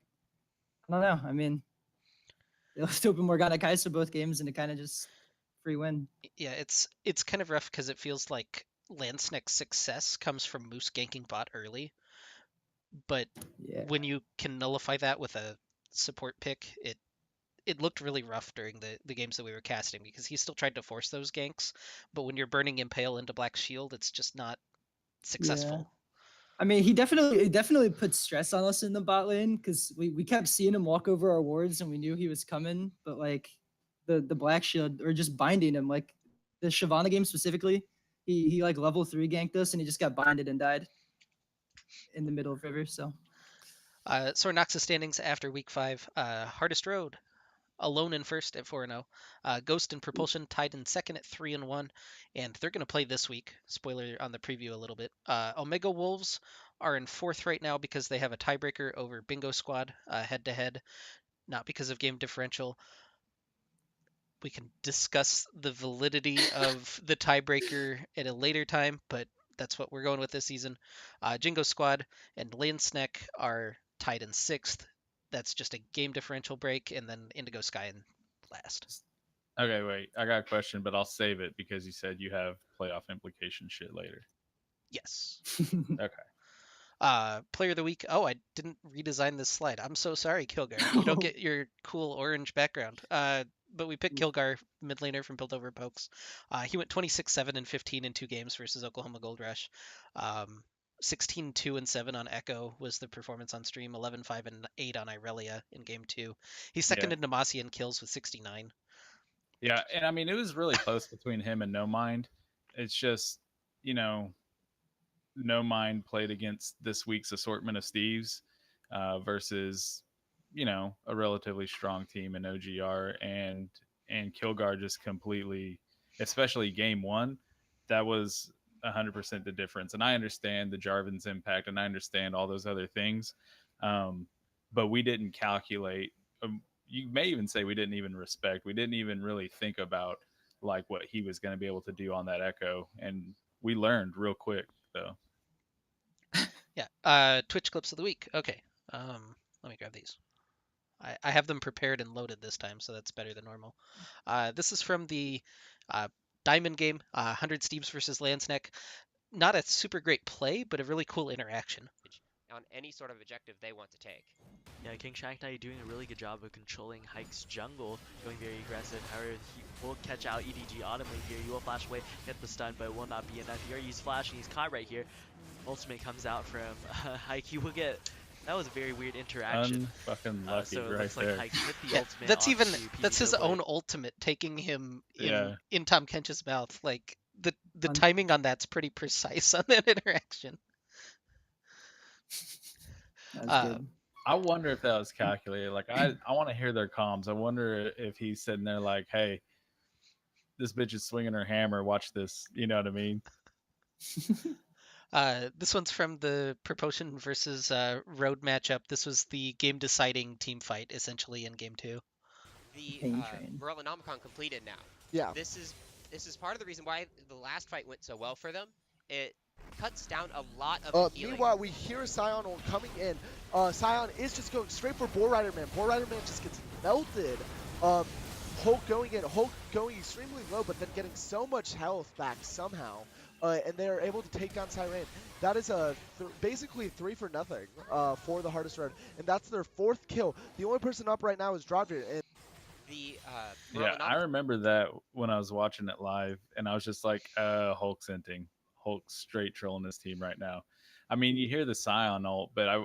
I don't know. I mean, they left open Morgana Kai'Sa both games, and it kind of just free win. Yeah, it's kind of rough because it feels like Landsneck's success comes from Moose ganking bot early, but Yeah. when you can nullify that with a support pick, it looked really rough during the games that we were casting because he still tried to force those ganks, but when you're burning Impale into Black Shield, it's just not Yeah. successful. I mean, he definitely put stress on us in the bot lane because we kept seeing him walk over our wards and we knew he was coming, but like the Black Shield or just binding him, like the Shyvana game specifically, he like level 3 ganked us and he just got binded and died in the middle of river. So So our Noxus standings after week 5, Hardest Road alone in first at 4-0. Ghost and Propulsion tied in second at 3-1, and they're going to play this week. Spoiler on the preview a little bit. Omega Wolves are in fourth right now because they have a tiebreaker over Bingo Squad head to head, not because of game differential. We can discuss the validity of the tiebreaker at a later time, but that's what we're going with this season. Jingo Squad and Landsneck are tied in sixth. That's just a game differential break, and then Indigo Sky in last. Okay, wait. I got a question, but I'll save it because you said you have playoff implication shit later. Yes. Okay. Player of the week. Oh, I didn't redesign this slide. I'm so sorry, Kilgar. You don't get your cool orange background. But we picked Kilgar, mid laner from Piltover Pokes. He went 26, 7, and 15 in 2 games versus Oklahoma Gold Rush. 16, 2, and 7 on Echo was the performance on stream. 11, 5, and 8 on Irelia in game 2. He's second in Demacia in kills with 69. Yeah, and I mean it was really close between him and No Mind. It's just, you know, No Mind played against this week's assortment of Steves versus, you know, a relatively strong team in OGR, and Kilgar just completely, especially game 1, that was 100% the difference. And I understand the Jarvan's impact, and I understand all those other things, but we didn't calculate, you may even say we didn't even respect. We didn't even really think about like what he was going to be able to do on that echo, and we learned real quick though. Yeah. Twitch clips of the week. Okay. Let me grab these. I have them prepared and loaded this time, so that's better than normal. This is from the Diamond game, 100 Steves versus Landsneck. Not a super great play, but a really cool interaction. On any sort of objective they want to take. Yeah, King Shank Knight doing a really good job of controlling Hike's jungle, going very aggressive. However, he will catch out EDG Autumnly here. He will flash away, get the stun, but it will not be enough. Here he's flashing, he's caught right here. Ultimate comes out from Hike. He will get. That was a very weird interaction. Unfucking lucky So it right looks like there. Hike hit the ultimate. That's his own ultimate, taking him in Tom Kench's mouth. Like the On- timing on that's pretty precise on that interaction. That's good. I wonder if that was calculated. Like I want to hear their comms. I wonder if he's sitting there like, hey, this bitch is swinging her hammer. Watch this. You know what I mean? This one's from the Propulsion versus Road matchup. This was the game-deciding team fight, essentially, in Game 2. The Pain Train. Morellonomicon completed now. Yeah. This is part of the reason why the last fight went so well for them. It cuts down a lot of the healing. Meanwhile, we hear a Scion ult coming in. Scion is just going straight for Boar Rider Man. Boar Rider Man just gets melted. Hulk going in. Hulk going extremely low, but then getting so much health back somehow. And they are able to take down Siren. That is basically 3 for nothing for the Hardest Road. And that's their 4th kill. The only person up right now is Drodger. And The Yeah, I remember that when I was watching it live, and I was just like, Hulk's inting. Hulk's straight trolling this team right now. I mean, you hear the Scion ult, but I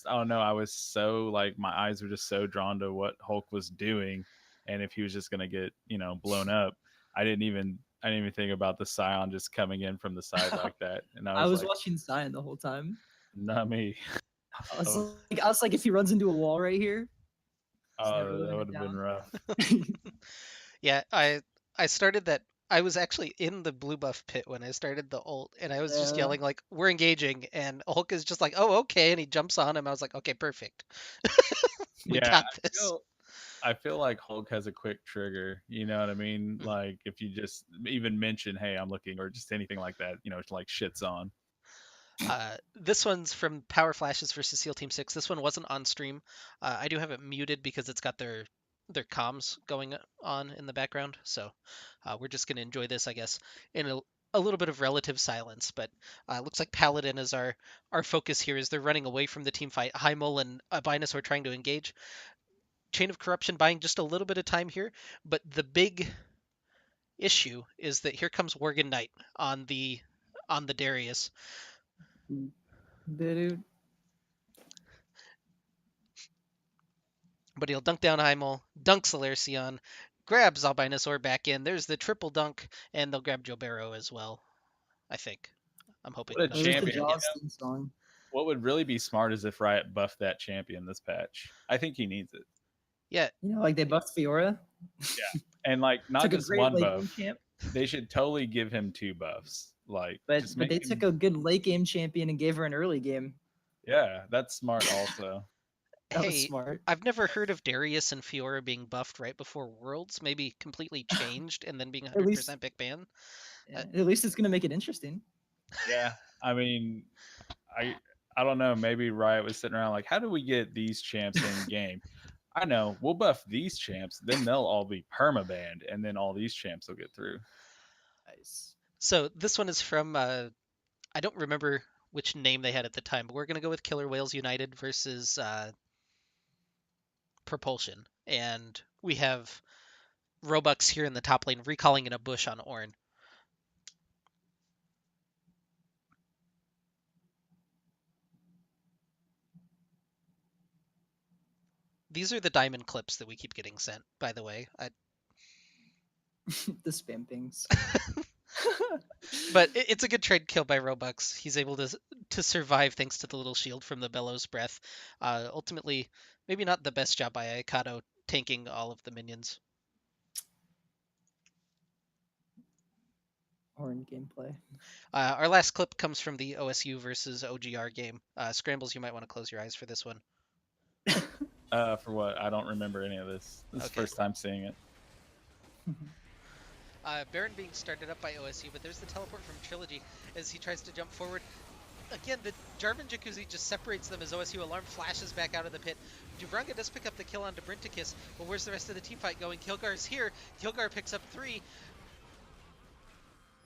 don't know. I was so like, my eyes were just so drawn to what Hulk was doing, and if he was just gonna get blown up, I didn't even think about the Scion just coming in from the side like that. And I was like, watching Scion the whole time. not me. I was like, if he runs into a wall right here. Oh, that would have been rough. Yeah, I started that. I was actually in the blue buff pit when I started the ult, and I was just Yeah. yelling like, "We're engaging!" And Hulk is just like, "Oh, okay," and he jumps on him. I was like, "Okay, perfect. We got this." I feel like Hulk has a quick trigger. You know what I mean? Like if you just even mention, "Hey, I'm looking," or just anything like that, like shit's on. This one's from Power Flashes versus SEAL Team 6. This one wasn't on stream. I do have it muted because it's got their comms going on in the background. So we're just going to enjoy this, I guess, in a little bit of relative silence. But looks like Paladin is our focus here as they're running away from the team fight. Heimel and Abinus are trying to engage. Chain of Corruption buying just a little bit of time here. But the big issue is that here comes Worgen Knight on the Darius. Dude. But he'll dunk down Heimel, dunks Alercion, grabs Albinosaur back in. There's the triple dunk, and they'll grab Jobero as well, I think. I'm hoping. What a champion. Song. What would really be smart is if Riot buffed that champion this patch. I think he needs it. Yeah. Like they buffed Fiora. Yeah. And like not just one buff. Champ. They should totally give him 2 buffs. Like But they took a good late game champion and gave her an early game. Yeah, that's smart also. That was smart. I've never heard of Darius and Fiora being buffed right before Worlds, maybe completely changed and then being 100% pick ban. Yeah, at least it's going to make it interesting. Yeah, I mean, I don't know. Maybe Riot was sitting around like, how do we get these champs in game? I know, we'll buff these champs, then they'll all be permabanned, and then all these champs will get through. Nice. So this one is from, I don't remember which name they had at the time, but we're going to go with Killer Whales United versus Propulsion. And we have Robux here in the top lane recalling in a bush on Ornn. These are the diamond clips that we keep getting sent, by the way. The spam pings. But it's a good trade kill by Robux. He's able to survive thanks to the little shield from the Bellows Breath. Ultimately, maybe not the best job by Aikado tanking all of the minions. Ornn gameplay. Our last clip comes from the OSU versus OGR game. Scrambles, you might want to close your eyes for this one. For what? I don't remember any of this. This is the Okay. first time seeing it. Baron being started up by OSU, but there's the teleport from Trilogy as he tries to jump forward. Again, the Jarvan Jacuzzi just separates them as OSU alarm flashes back out of the pit. Duvranga does pick up the kill on Brinticus, but where's the rest of the team fight going? Kilgar's here. Kilgar picks up 3.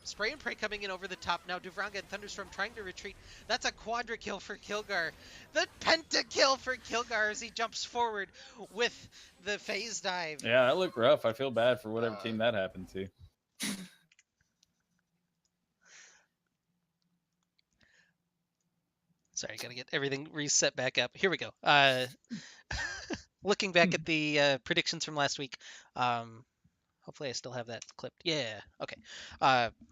Spray and Pray coming in over the top. Now Duvranga and Thunderstorm trying to retreat. That's a quadra kill for Kilgar. The pentakill for Kilgar as he jumps forward with the phase dive. Yeah, that looked rough. I feel bad for whatever team that happened to. Sorry, gotta get everything reset back up. Here we go. Looking back at the predictions from last week, hopefully I still have that clipped. Yeah, okay.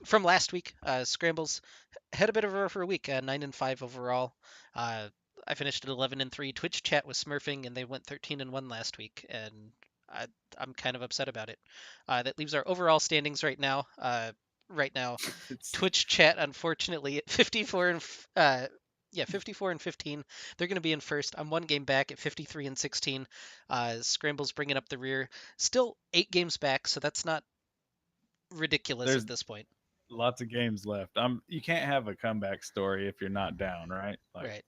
From last week, Scrambles had a bit of a rougher week, 9-5 overall. I finished at 11-3. Twitch chat was smurfing, and they went 13-1 last week, and I'm kind of upset about it. That leaves our overall standings right now. Twitch chat, unfortunately, at 54 and 15. They're going to be in first. I'm 1 game back at 53 and 16. Scramble's bringing up the rear. Still 8 games back, so that's not ridiculous at this point. Lots of games left. You can't have a comeback story if you're not down, right? Right.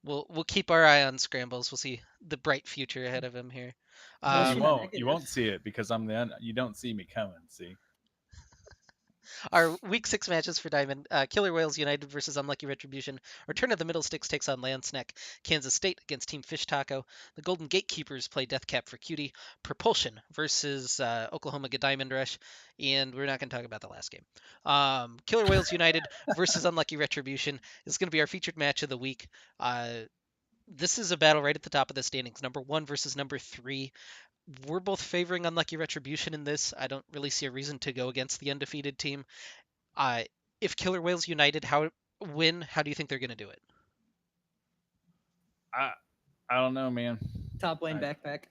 We'll keep our eye on Scrambles. We'll see the bright future ahead of him here. You won't see it because you don't see me coming. See. Our week 6 matches for Diamond: Killer Whales United versus Unlucky Retribution. Return of the Middle Sticks takes on Landsneck. Kansas State against Team Fish Taco. The Golden Gatekeepers play Deathcap for Cutie. Propulsion versus Oklahoma Diamond Rush. And we're not going to talk about the last game. Killer Whales United versus Unlucky Retribution is going to be our featured match of the week. This is a battle right at the top of the standings. Number 1 versus number 3. We're both favoring Unlucky Retribution in this. I don't really see a reason to go against the undefeated team. If Killer Whales United win, how do you think they're going to do it? I don't know, man. Top lane backpack.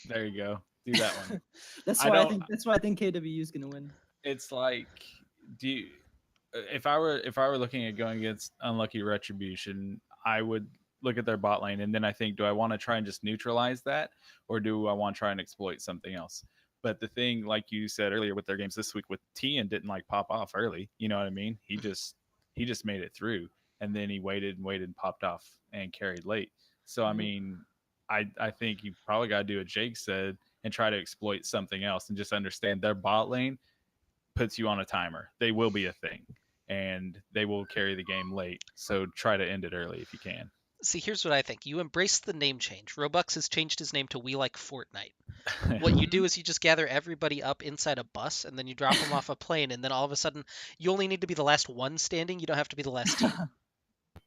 There you go. Do that one. That's why I think KWU is going to win. It's like, if I were looking at going against Unlucky Retribution, I would look at their bot lane, and then I think, do I want to try and just neutralize that, or do I want to try and exploit something else? But the thing, like you said earlier, with their games this week with Tian didn't pop off early. You know what I mean? He just made it through, and then he waited and popped off and carried late. So I mean, I think you probably got to do what Jake said and try to exploit something else, and just understand their bot lane puts you on a timer. They will be a thing, and they will carry the game late. So try to end it early if you can. See, here's what I think. You embrace the name change. Robux has changed his name to We Like Fortnite. What you do is you just gather everybody up inside a bus, and then you drop them off a plane, and then all of a sudden, you only need to be the last one standing. You don't have to be the last two.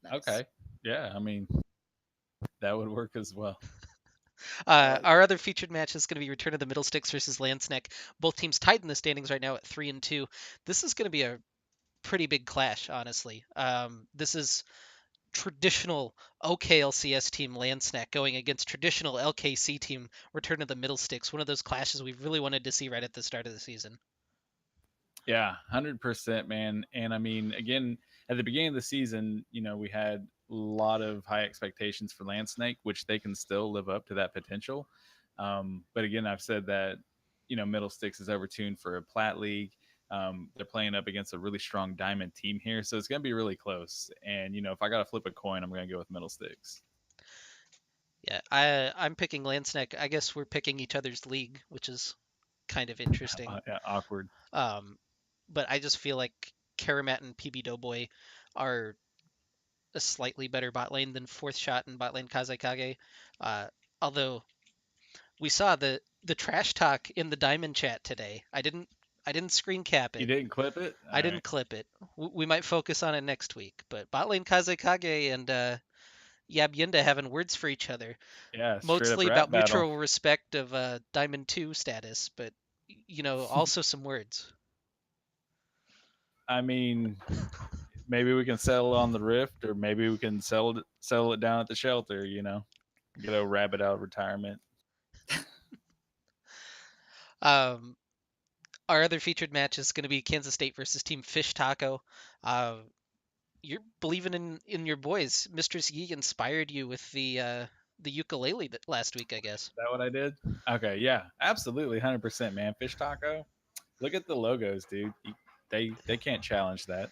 Nice. Okay. Yeah, I mean, that would work as well. Our other featured match is going to be Return of the Middle Sticks versus Landsneck. Both teams tied in the standings right now at 3-2. This is going to be a pretty big clash, honestly. This is traditional OKLCS team Landsneck going against traditional LKC team Return of the Middle Sticks. One of those clashes we really wanted to see right at the start of the season. Yeah, 100%, man. And I mean, again, at the beginning of the season, we had a lot of high expectations for Landsnake, which they can still live up to that potential. But again, I've said that, Middle Sticks is overtuned for a Plat League. They're playing up against a really strong Diamond team here, so it's going to be really close. And, if I got to flip a coin, I'm going to go with Middle Sticks. Yeah, I'm picking Landsneck. I guess we're picking each other's league, which is kind of interesting. Yeah, awkward. But I just feel like Karamat and PB Doughboy are a slightly better bot lane than Fourth Shot and bot lane Kazekage. Although we saw the trash talk in the Diamond chat today. I didn't screen cap it. You didn't clip it? I didn't clip it. We might focus on it next week. But bot lane Kazekage and Yab Yinda having words for each other. Yeah, mostly about mutual respect of Diamond 2 status, but also some words. I mean, maybe we can settle on the Rift, or maybe we can settle it down at the shelter, Get a rabbit out of retirement. Our other featured match is going to be Kansas State versus Team Fish Taco. You're believing in your boys. Mistress Yi inspired you with the ukulele last week, I guess. Is that what I did? Okay, yeah, absolutely, 100%, man. Fish taco. Look at the logos, dude. They can't challenge that.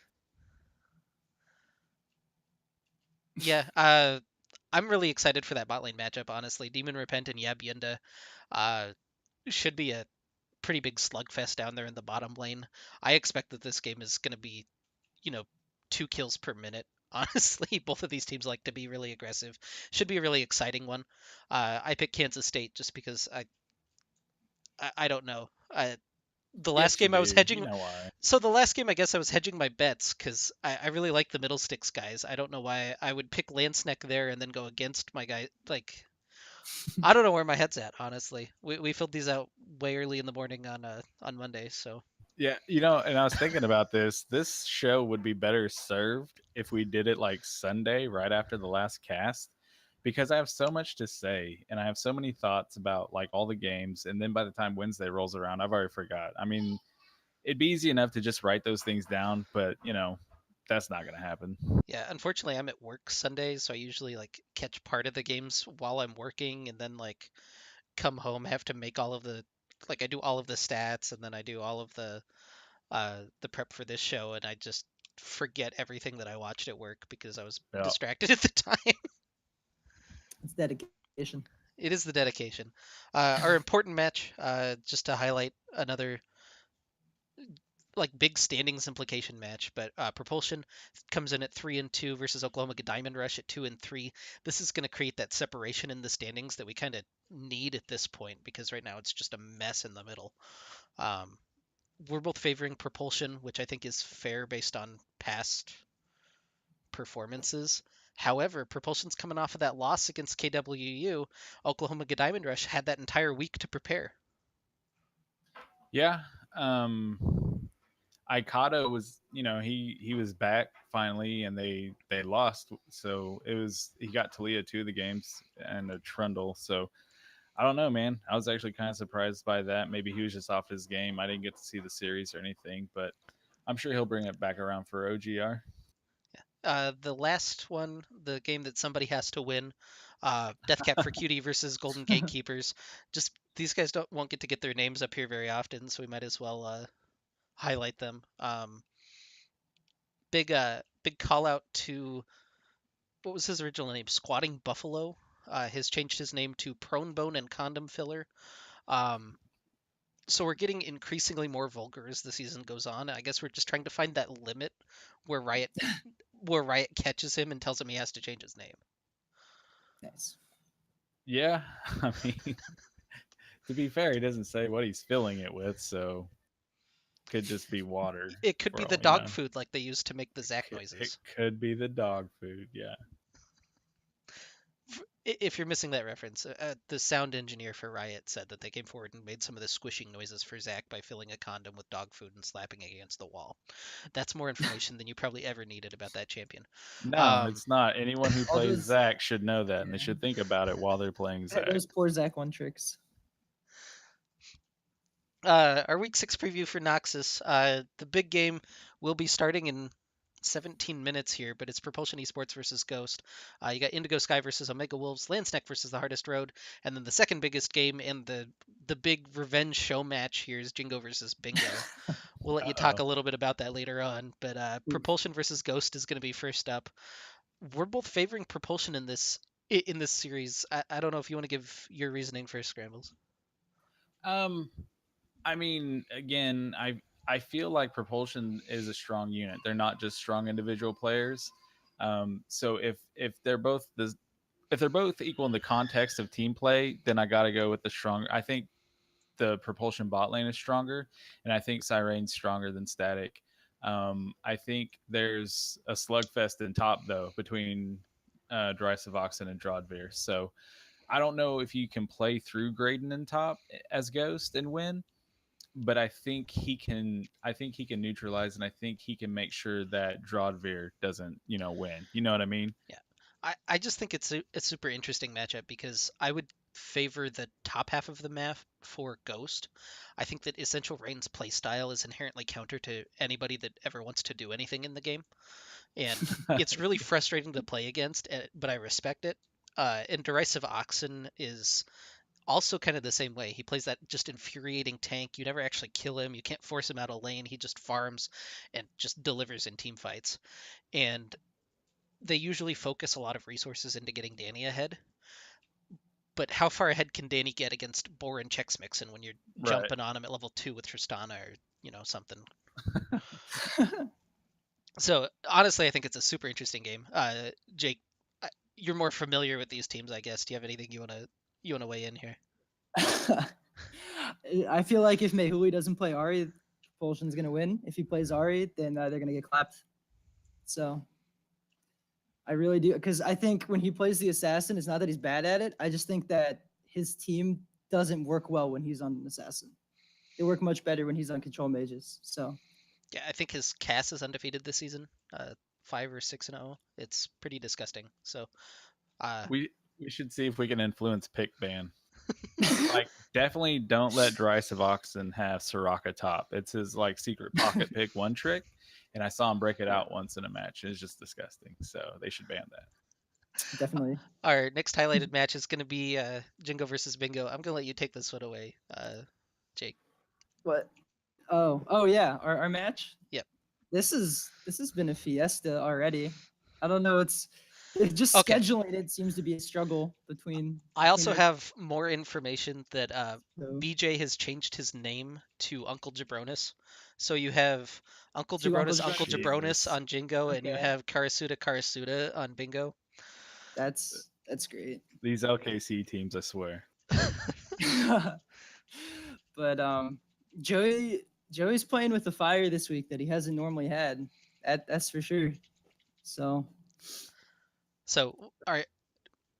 Yeah, I'm really excited for that bot lane matchup, honestly. Demon Repent and Yabyenda should be a pretty big slugfest down there in the bottom lane. I expect that this game is going to be, you know, 2 kills per minute. Honestly, both of these teams like to be really aggressive. Should be a really exciting one. I picked Kansas State just because I don't know. The last Yes, you game I was do. You hedging. know why? So the last game, I guess I was hedging my bets because I really like the middle sticks guys. I don't know why I would pick Lanceneck there and then go against my guy. Like, I don't know where my head's at, honestly. We filled these out way early in the morning on Monday, so Yeah, and I was thinking about this. This show would be better served if we did it like Sunday, right after the last cast, because I have so much to say and I have so many thoughts about like all the games. And then by the time Wednesday rolls around, I've already forgot. I mean, it'd be easy enough to just write those things down, but that's not gonna happen. yeah. Unfortunately, I'm at work Sundays, so I usually like catch part of the games while I'm working, and then like come home, have to make all of the like I do all of the stats, and then I do all of the prep for this show, and I just forget everything that I watched at work because I was Yeah. distracted at the time. It's dedication. It is the dedication. Our important match, just to highlight another like big standings implication match, but Propulsion comes in at 3-2 versus Oklahoma Diamond Rush at 2-3. This is going to create that separation in the standings that we kind of need at this point because right now it's just a mess in the middle. We're both favoring Propulsion, which I think is fair based on past performances. However, Propulsion's coming off of that loss against KWU. Oklahoma Diamond Rush had that entire week to prepare. Yeah. Aikata was, he was back finally, and they lost. So he got Talia 2 of the games and a Trundle. So I don't know, man. I was actually kind of surprised by that. Maybe he was just off his game. I didn't get to see the series or anything, but I'm sure he'll bring it back around for OGR. The last one, the game that somebody has to win, Deathcap for Cutie versus Golden Gatekeepers. Just these guys won't get to get their names up here very often, so we might as well highlight them. Big call out to what was his original name? Squatting Buffalo. Has changed his name to Prone Bone and Condom Filler. So we're getting increasingly more vulgar as the season goes on. I guess we're just trying to find that limit where Riot catches him and tells him he has to change his name. Nice. Yeah, I mean, to be fair, he doesn't say what he's filling it with, so could just be water. It could be the dog food like they used to make the Zack noises. It could be the dog food, yeah. If you're missing that reference, the sound engineer for Riot said that they came forward and made some of the squishing noises for Zack by filling a condom with dog food and slapping it against the wall. That's more information than you probably ever needed about that champion. No, it's not. Anyone who plays Zack should know that, and they should think about it while they're playing Zack. Those poor Zack 1 tricks. Our week 6 preview for Noxus. The big game will be starting in 17 minutes here, but it's Propulsion Esports versus Ghost. You got Indigo Sky versus Omega Wolves, Lanceneck versus the Hardest Road, and then the second biggest game and the big revenge show match here is Jingo versus Bingo. We'll let you talk a little bit about that later on, but Propulsion versus Ghost is going to be first up. We're both favoring Propulsion in this series. I don't know if you want to give your reasoning first, Scrambles. I mean, again, I feel like Propulsion is a strong unit. They're not just strong individual players. So if they're both equal in the context of team play, then I got to go with the strong. I think the Propulsion bot lane is stronger, and I think Sirene's stronger than Static. I think there's a slugfest in top though between Drysovoxen and Drodvir. So I don't know if you can play through Graydon in top as Ghost and win, but I think he can. I think he can neutralize, and I think he can make sure that Drodvir doesn't, win. You know what I mean? Yeah, I just think it's a super interesting matchup because I would favor the top half of the map for Ghost. I think that Essential Rain's playstyle is inherently counter to anybody that ever wants to do anything in the game. And it's really frustrating to play against, but I respect it. And Derisive Oxen is also kind of the same way. He plays that just infuriating tank. You never actually kill him. You can't force him out of lane. He just farms and just delivers in team fights. And they usually focus a lot of resources into getting Danny ahead. But how far ahead can Danny get against Boar and Chex Mixin when you're jumping on him at level 2 with Tristana or, something? So honestly, I think it's a super interesting game. Jake, you're more familiar with these teams, I guess. Do you have anything you wanna weigh in here? I feel like if Mehuli doesn't play Ahri, Propulsion's gonna win. If he plays Ahri, then they're gonna get clapped. So I really do, because I think when he plays the assassin, it's not that he's bad at it. I just think that his team doesn't work well when he's on an assassin. They work much better when he's on control mages. So yeah, I think his Cass is undefeated this season, 5 or 6-0. It's pretty disgusting. So we should see if we can influence pick ban. Like, definitely don't let Derisive Oxen have Soraka top. It's his like secret pocket pick one trick, and I saw him break it out once in a match. It's just disgusting. So they should ban that. definitely. Our next highlighted match is going to be Jingo versus Bingo. I'm going to let you take this one away, Jake. What? Oh yeah, our match. Yep. This has been a fiesta already. I don't know. It's just Okay. scheduling it seems to be a struggle between. I also our- have more information that So, BJ has changed his name to Uncle Jabronis. So you have Uncle To Uncle Jabronis, Uncle Jabronis Jesus. on Jingo, and you Okay. have Karasuda on Bingo. that's great. These LKC teams, I swear. But Joey's playing with the fire this week that he hasn't normally had. That's for sure. So So, all right,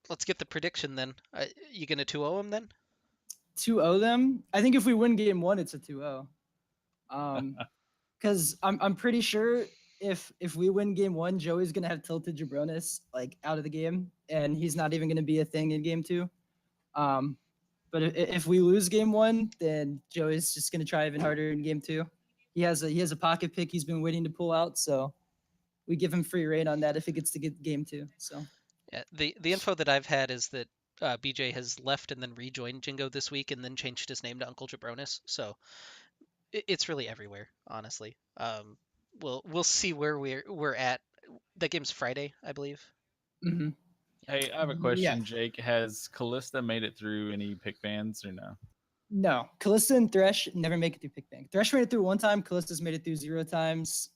let's get the prediction then. You gonna 2-0 him then? 2-0 them. I think if we win game 1, it's a 2-0. Because I'm pretty sure if we win game 1, Joey's gonna have tilted Jabronis like out of the game, and he's not even gonna be a thing in game 2. But if we lose game 1, then Joey's just gonna try even harder in game 2. He has a pocket pick he's been waiting to pull out, so we give him free reign on that if he gets to get game 2. So Yeah, the info that I've had is that BJ has left and then rejoined Jingo this week and then changed his name to Uncle Jabronis. So it's really everywhere, honestly. We'll see where we're at. That game's Friday, I believe. mm-hmm. Hey, I have a question, Yeah. Jake. Has Callista made it through any pick bans or no? No, Callista and Thresh never make it through pick bank. Thresh made it through 1 time. Callista's made it through 0 times.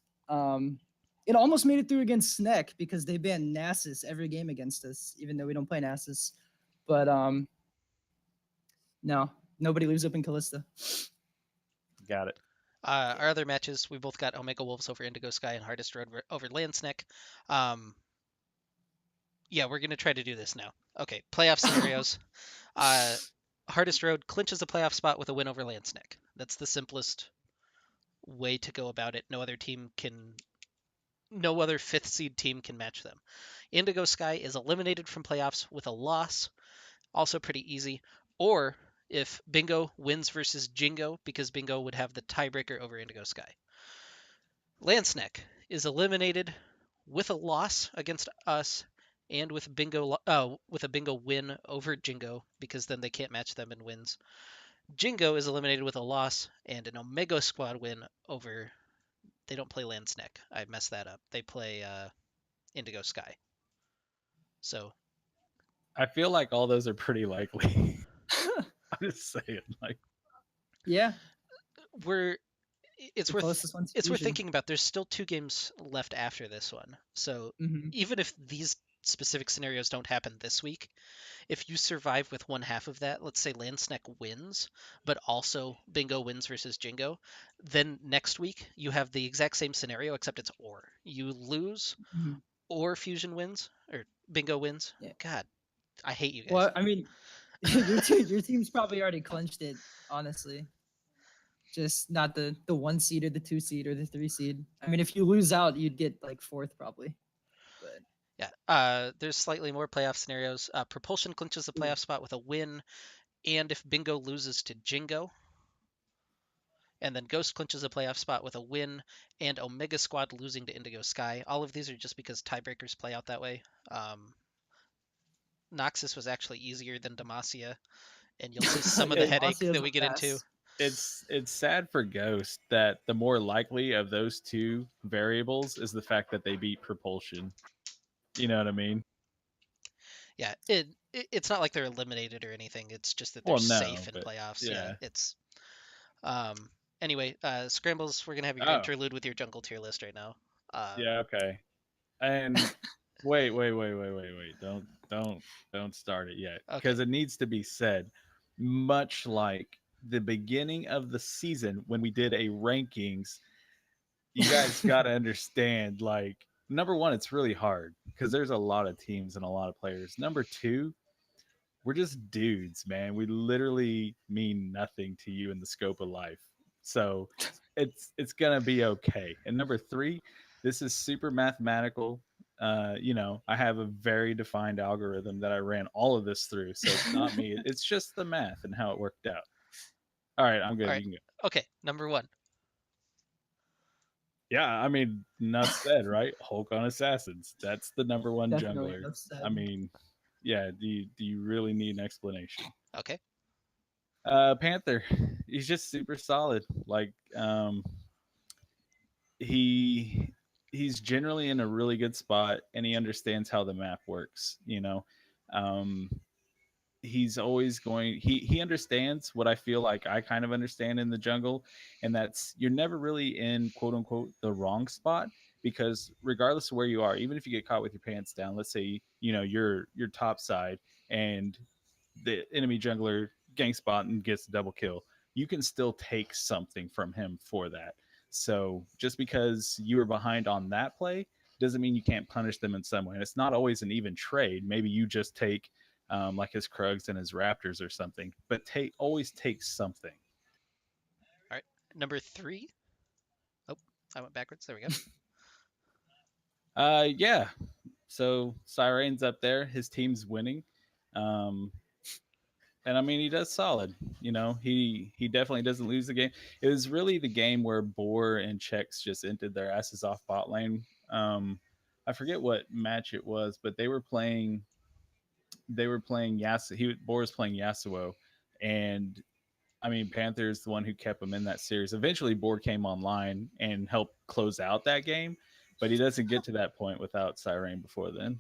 It almost made it through against Snek because they banned Nasus every game against us, even though we don't play Nasus. But no, nobody leaves up in Callista. Got it. Our other matches, we both got Omega Wolves over Indigo Sky and Hardest Road over Landsneck. Yeah, we're gonna try to do this now. Okay, playoff scenarios. Hardest Road clinches a playoff spot with a win over Landsneck. That's the simplest way to go about it. No other 5th seed team can match them. Indigo Sky is eliminated from playoffs with a loss. Also pretty easy. Or if Bingo wins versus Jingo, because Bingo would have the tiebreaker over Indigo Sky. Landsneck is eliminated with a loss against us and with a Bingo win over Jingo, because then they can't match them in wins. Jingo is eliminated with a loss and an Omega Squad win over. They don't play Landsneck. I messed that up. They play Indigo Sky. So I feel like all those are pretty likely. I'm just saying, like, Yeah, it's the worth closest one's it's worth Fusion. thinking about. There's still 2 games left after this one. So Mhm. even if these specific scenarios don't happen this week, if you survive with one half of that, let's say Landsneck wins, but also Bingo wins versus Jingo, then next week you have the exact same scenario except it's or. You lose Mhm. or Fusion wins or Bingo wins. Yeah. God, I hate you guys. Well, I mean, your team's probably already clinched it, honestly. Just not the 1 seed or the 2 seed or the 3 seed. I mean, if you lose out, you'd get like 4th probably. But Yeah. There's slightly more playoff scenarios. Propulsion clinches the playoff spot with a win, and if Bingo loses to Jingo. And then Ghost clinches a playoff spot with a win, and Omega Squad losing to Indigo Sky. All of these are just because tiebreakers play out that way. Noxus was actually easier than Demacia, and you'll see some of the headache that we get into. It's sad for Ghost that the more likely of those two variables is the fact that they beat Propulsion. You know what I mean? Yeah, it's not like they're eliminated or anything. It's just that they're safe in playoffs. Yeah. It's anyway, Scrambles, we're gonna have your interlude with your jungle tier list right now. Yeah, okay. And wait. Don't start it yet. Because it needs to be said, much like the beginning of the season when we did a rankings, you guys got to understand, like, number one, it's really hard because there's a lot of teams and a lot of players. Number two, we're just dudes, man. We literally mean nothing to you in the scope of life. So it's gonna be okay. And number three, this is super mathematical. I have a very defined algorithm that I ran all of this through. So it's not me. It's just the math and how it worked out. All right, I'm good. All right. You can go. Okay, number one. Yeah, I mean, enough said, right? Hulk on Assassins. That's the number one jungler. I mean, yeah, do you really need an explanation? Okay. Panther, he's just super solid. Like, he's generally in a really good spot, and he understands how the map works. He's always going. He understands what I feel like I kind of understand in the jungle, and that's you're never really in quote unquote the wrong spot, because regardless of where you are, even if you get caught with your pants down, let's say you're top side and the enemy jungler gang spot and gets a double kill, you can still take something from him for that. So just because you were behind on that play doesn't mean you can't punish them in some way. And it's not always an even trade. Maybe you just take like his Krugs and his Raptors or something, but always take something. All right, number three. Oh, I went backwards. There we go. Yeah. So Siren's up there. His team's winning. And I mean, he does solid. He definitely doesn't lose the game. It was really the game where Boar and Chex just ended their asses off bot lane. I forget what match it was, but they were playing Yasuo. Boar was playing Yasuo, and I mean, Panther's the one who kept him in that series. Eventually, Boar came online and helped close out that game, but he doesn't get to that point without Siren before then.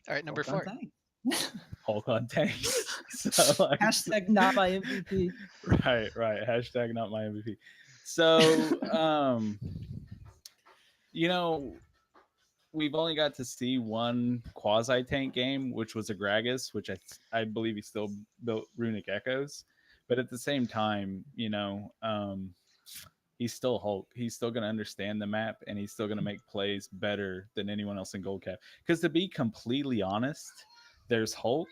All right, number four. Hulk on tanks. So, hashtag not my MVP. Right. Hashtag not my MVP. So, we've only got to see one quasi tank game, which was a Gragas, which I believe he still built Runic Echoes. But at the same time, he's still Hulk. He's still going to understand the map, and he's still going to make plays better than anyone else in Gold Cap. Because to be completely honest, there's Hulk,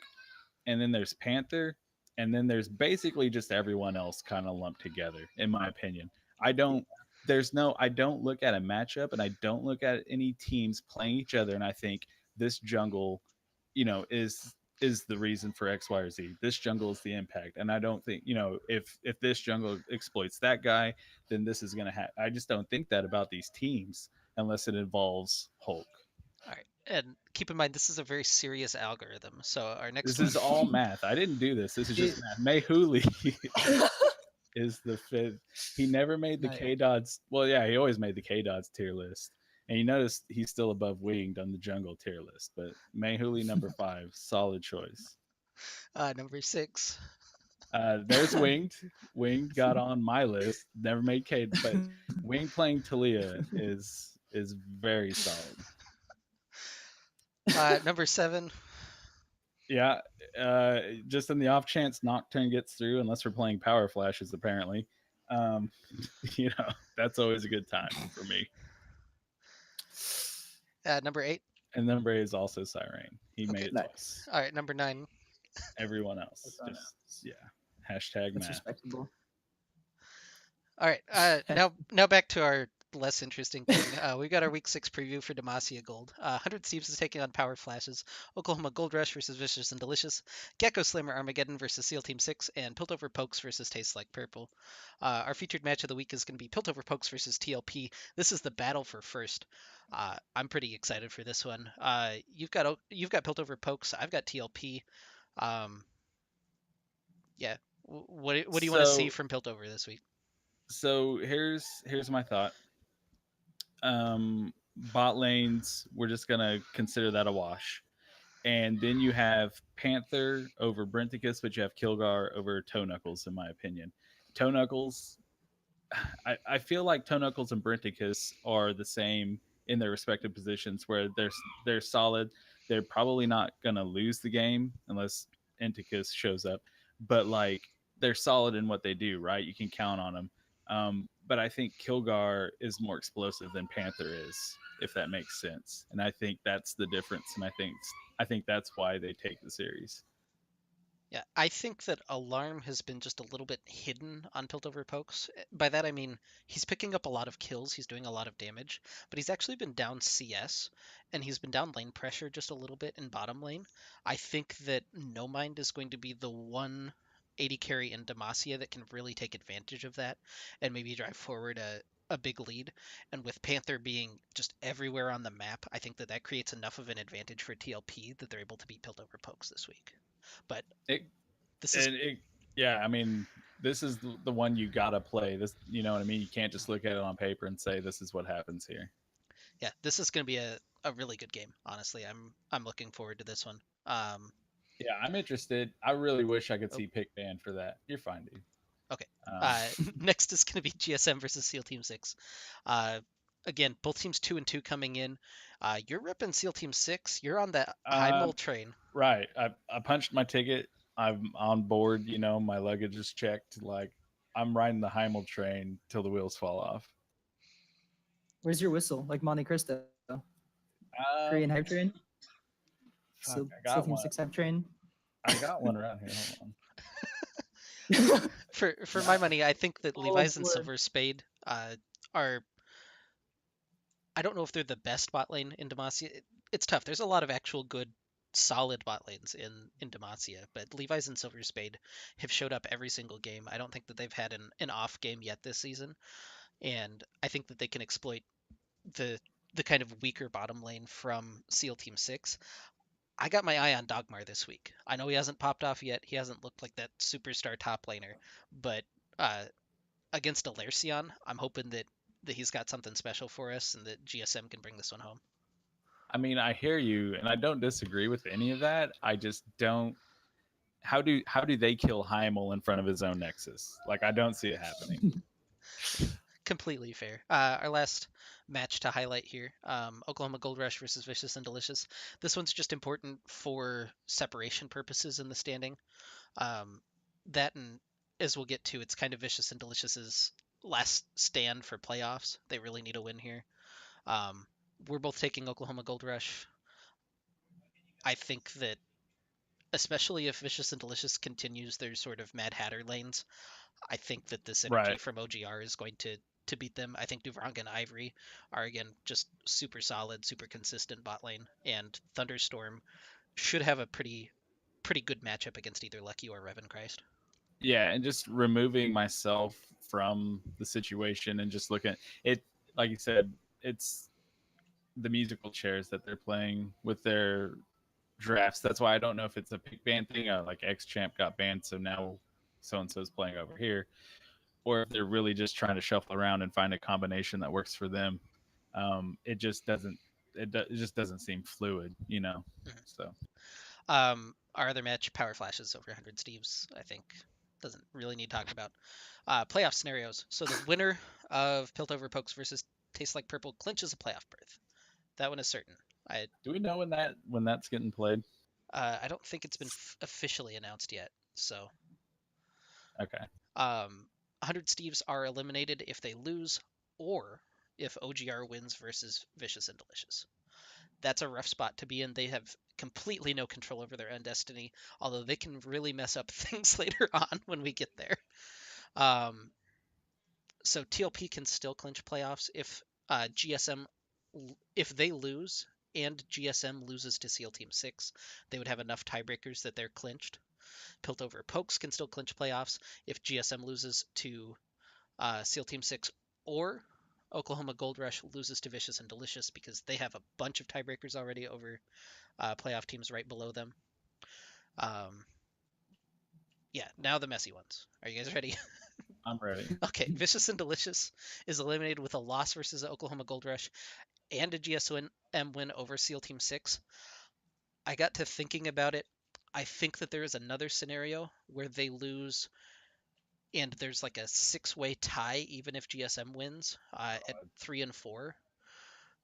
and then there's Panther, and then there's basically just everyone else kind of lumped together, in my opinion. I don't look at a matchup, and I don't look at any teams playing each other, and I think this jungle, is the reason for X, Y, or Z. This jungle is the impact. And I don't think, if this jungle exploits that guy, then this is going to happen. I just don't think that about these teams unless it involves Hulk. All right. And keep in mind, this is a very serious algorithm. So our next This is all math. I didn't do this. This is just math. Mayhuli is the fifth. He never made the K-Dots. Well, yeah, he always made the K-Dots tier list. And you notice he's still above Winged on the jungle tier list. But Mayhuli, number 5, solid choice. Number 6. There's Winged. Winged got on my list. Never made K, but Winged playing Talia is very solid. Number 7. Yeah, just in the off chance Nocturne gets through, unless we're playing Power Flashes, apparently. That's always a good time for me. Number 8. And number 8 is also Siren. He made it twice. All right, number 9. Everyone else. Hashtag That's math. respectable. All right. Now back to our less interesting thing. We've got our Week 6 preview for Demacia Gold. 100 Steves is taking on Power Flashes. Oklahoma Gold Rush versus Vicious and Delicious. Gecko Slammer Armageddon versus SEAL Team 6. And Piltover Pokes versus Tastes Like Purple. Our featured match of the week is going to be Piltover Pokes versus TLP. This is the battle for first. I'm pretty excited for this one. You've got Piltover Pokes. I've got TLP. Yeah. What do you want to see from Piltover this week? So here's my thought. Bot lanes, we're just gonna consider that a wash. And then you have Panther over Brenticus, but you have Kilgar over Toe Knuckles, in my opinion. Toe Knuckles, I feel like Toe Knuckles and Brenticus are the same in their respective positions, where they're solid. They're probably not gonna lose the game unless Enticus shows up, but like they're solid in what they do, right? You can count on them. But I think Kilgar is more explosive than Panther is, if that makes sense. And I think that's the difference. And I think that's why they take the series. Yeah, I think that Alarm has been just a little bit hidden on Piltover Pokes. By that I mean he's picking up a lot of kills, he's doing a lot of damage, but he's actually been down CS, and he's been down lane pressure just a little bit in bottom lane. I think that No Mind is going to be the one AD carry in Demacia that can really take advantage of that and maybe drive forward a big lead. And with Panther being just everywhere on the map, I think that that creates enough of an advantage for TLP that they're able to beat Piltover Pokes this week. But yeah, I mean, this is the one you gotta play. This, you know what I mean? You can't just look at it on paper and say this is what happens here. Yeah, this is going to be a really good game. Honestly, I'm looking forward to this one. Yeah, I'm interested. I really wish I could see Pick Band for that. You're fine, dude. Okay. Next is going to be GSM versus SEAL Team 6. Again, both teams 2-2 coming in. You're repping SEAL Team 6. You're on that Heimel train. Right. I punched my ticket. I'm on board. You know, my luggage is checked. Like, I'm riding the Heimel train till the wheels fall off. Where's your whistle? Like Monte Cristo? Korean hype train? Fuck, I got one. 6 hype train? I got one around here. Hold on. For my money, I think that Levi's and Silver Spade are... I don't know if they're the best bot lane in Demacia. It's tough. There's a lot of actual good, solid bot lanes in Demacia, but Levi's and Silver Spade have showed up every single game. I don't think that they've had an off game yet this season, and I think that they can exploit the kind of weaker bottom lane from SEAL Team 6. I got my eye on Dogmar this week. I know he hasn't popped off yet. He hasn't looked like that superstar top laner, but against Alercion, I'm hoping that he's got something special for us and that GSM can bring this one home. I mean, I hear you, and I don't disagree with any of that. I just don't. How do they kill Heimel in front of his own Nexus? Like, I don't see it happening. Completely fair. Our last match to highlight here, Oklahoma Gold Rush versus Vicious and Delicious. This one's just important for separation purposes in the standing. That, and as we'll get to, it's kind of Vicious and Delicious's last stand for playoffs. They really need a win here. We're both taking Oklahoma Gold Rush. I think that, especially if Vicious and Delicious continues their sort of Mad Hatter lanes, I think that this energy from OGR is going to beat them. I think Duvranga and Ivory are, again, just super solid, super consistent bot lane, and Thunderstorm should have a pretty good matchup against either Lucky or Revan Christ. Yeah, and just removing myself from the situation and just looking at it, like you said, it's the musical chairs that they're playing with their drafts. That's why I don't know if it's a pick ban thing. Like X Champ got banned, so now so and so is playing over here, or if they're really just trying to shuffle around and find a combination that works for them. It just doesn't. It just doesn't seem fluid, you know. So, our other match, Power Flashes over 100 Steves, I think doesn't really need to talk about. Playoff scenarios. So the winner of Piltover Pokes versus Tastes Like Purple clinches a playoff berth. That one is certain. Do we know when that's getting played? I don't think it's been officially announced yet. So. Okay. 100 Steves are eliminated if they lose, or if OGR wins versus Vicious and Delicious. That's a rough spot to be in. They have completely no control over their own destiny, although they can really mess up things later on when we get there. So TLP can still clinch playoffs if GSM, if they lose and GSM loses to SEAL Team 6, they would have enough tiebreakers that they're clinched. Piltover Pokes can still clinch playoffs if GSM loses to SEAL Team 6 or Oklahoma Gold Rush loses to Vicious and Delicious because they have a bunch of tiebreakers already over playoff teams right below them. Yeah, now the messy ones. Are you guys ready? I'm ready. Okay, Vicious and Delicious is eliminated with a loss versus Oklahoma Gold Rush and a GSM win over SEAL Team 6. I got to thinking about it. I think that there is another scenario where they lose and there's like a 6-way tie even if GSM wins at 3 and 4.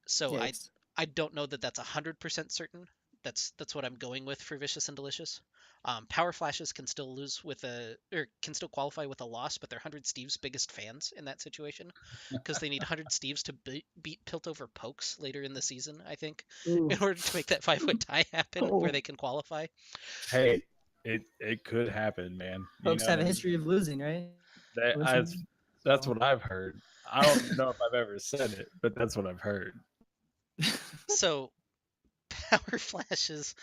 So Yes. I don't know that that's 100% certain. That's what I'm going with for Vicious and Delicious. Power Flashes can still lose with can still qualify with a loss, but they're 100 Steve's biggest fans in that situation because they need 100 Steve's to beat Piltover Pokes later in the season, I think, Ooh. in order to make that 5-way tie happen where they can qualify. Hey, it could happen, man. Folks have a history of losing, right? That's what I've heard. I don't know if I've ever said it, but that's what I've heard. So Power Flashes,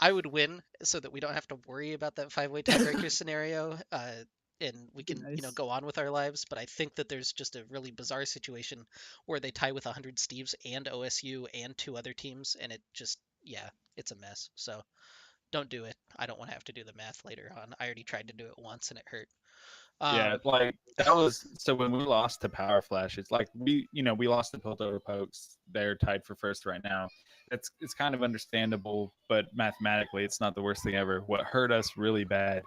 I would win so that we don't have to worry about that 5-way tiebreaker scenario, and we can go on with our lives. But I think that there's just a really bizarre situation where they tie with 100 Steves and OSU and 2 other teams, and it just it's a mess. So don't do it. I don't want to have to do the math later on. I already tried to do it once and it hurt. Yeah, like that was so when we lost to Power Flashes, like we lost to Piltover Pokes. They're tied for first right now. It's kind of understandable, but mathematically, it's not the worst thing ever. What hurt us really bad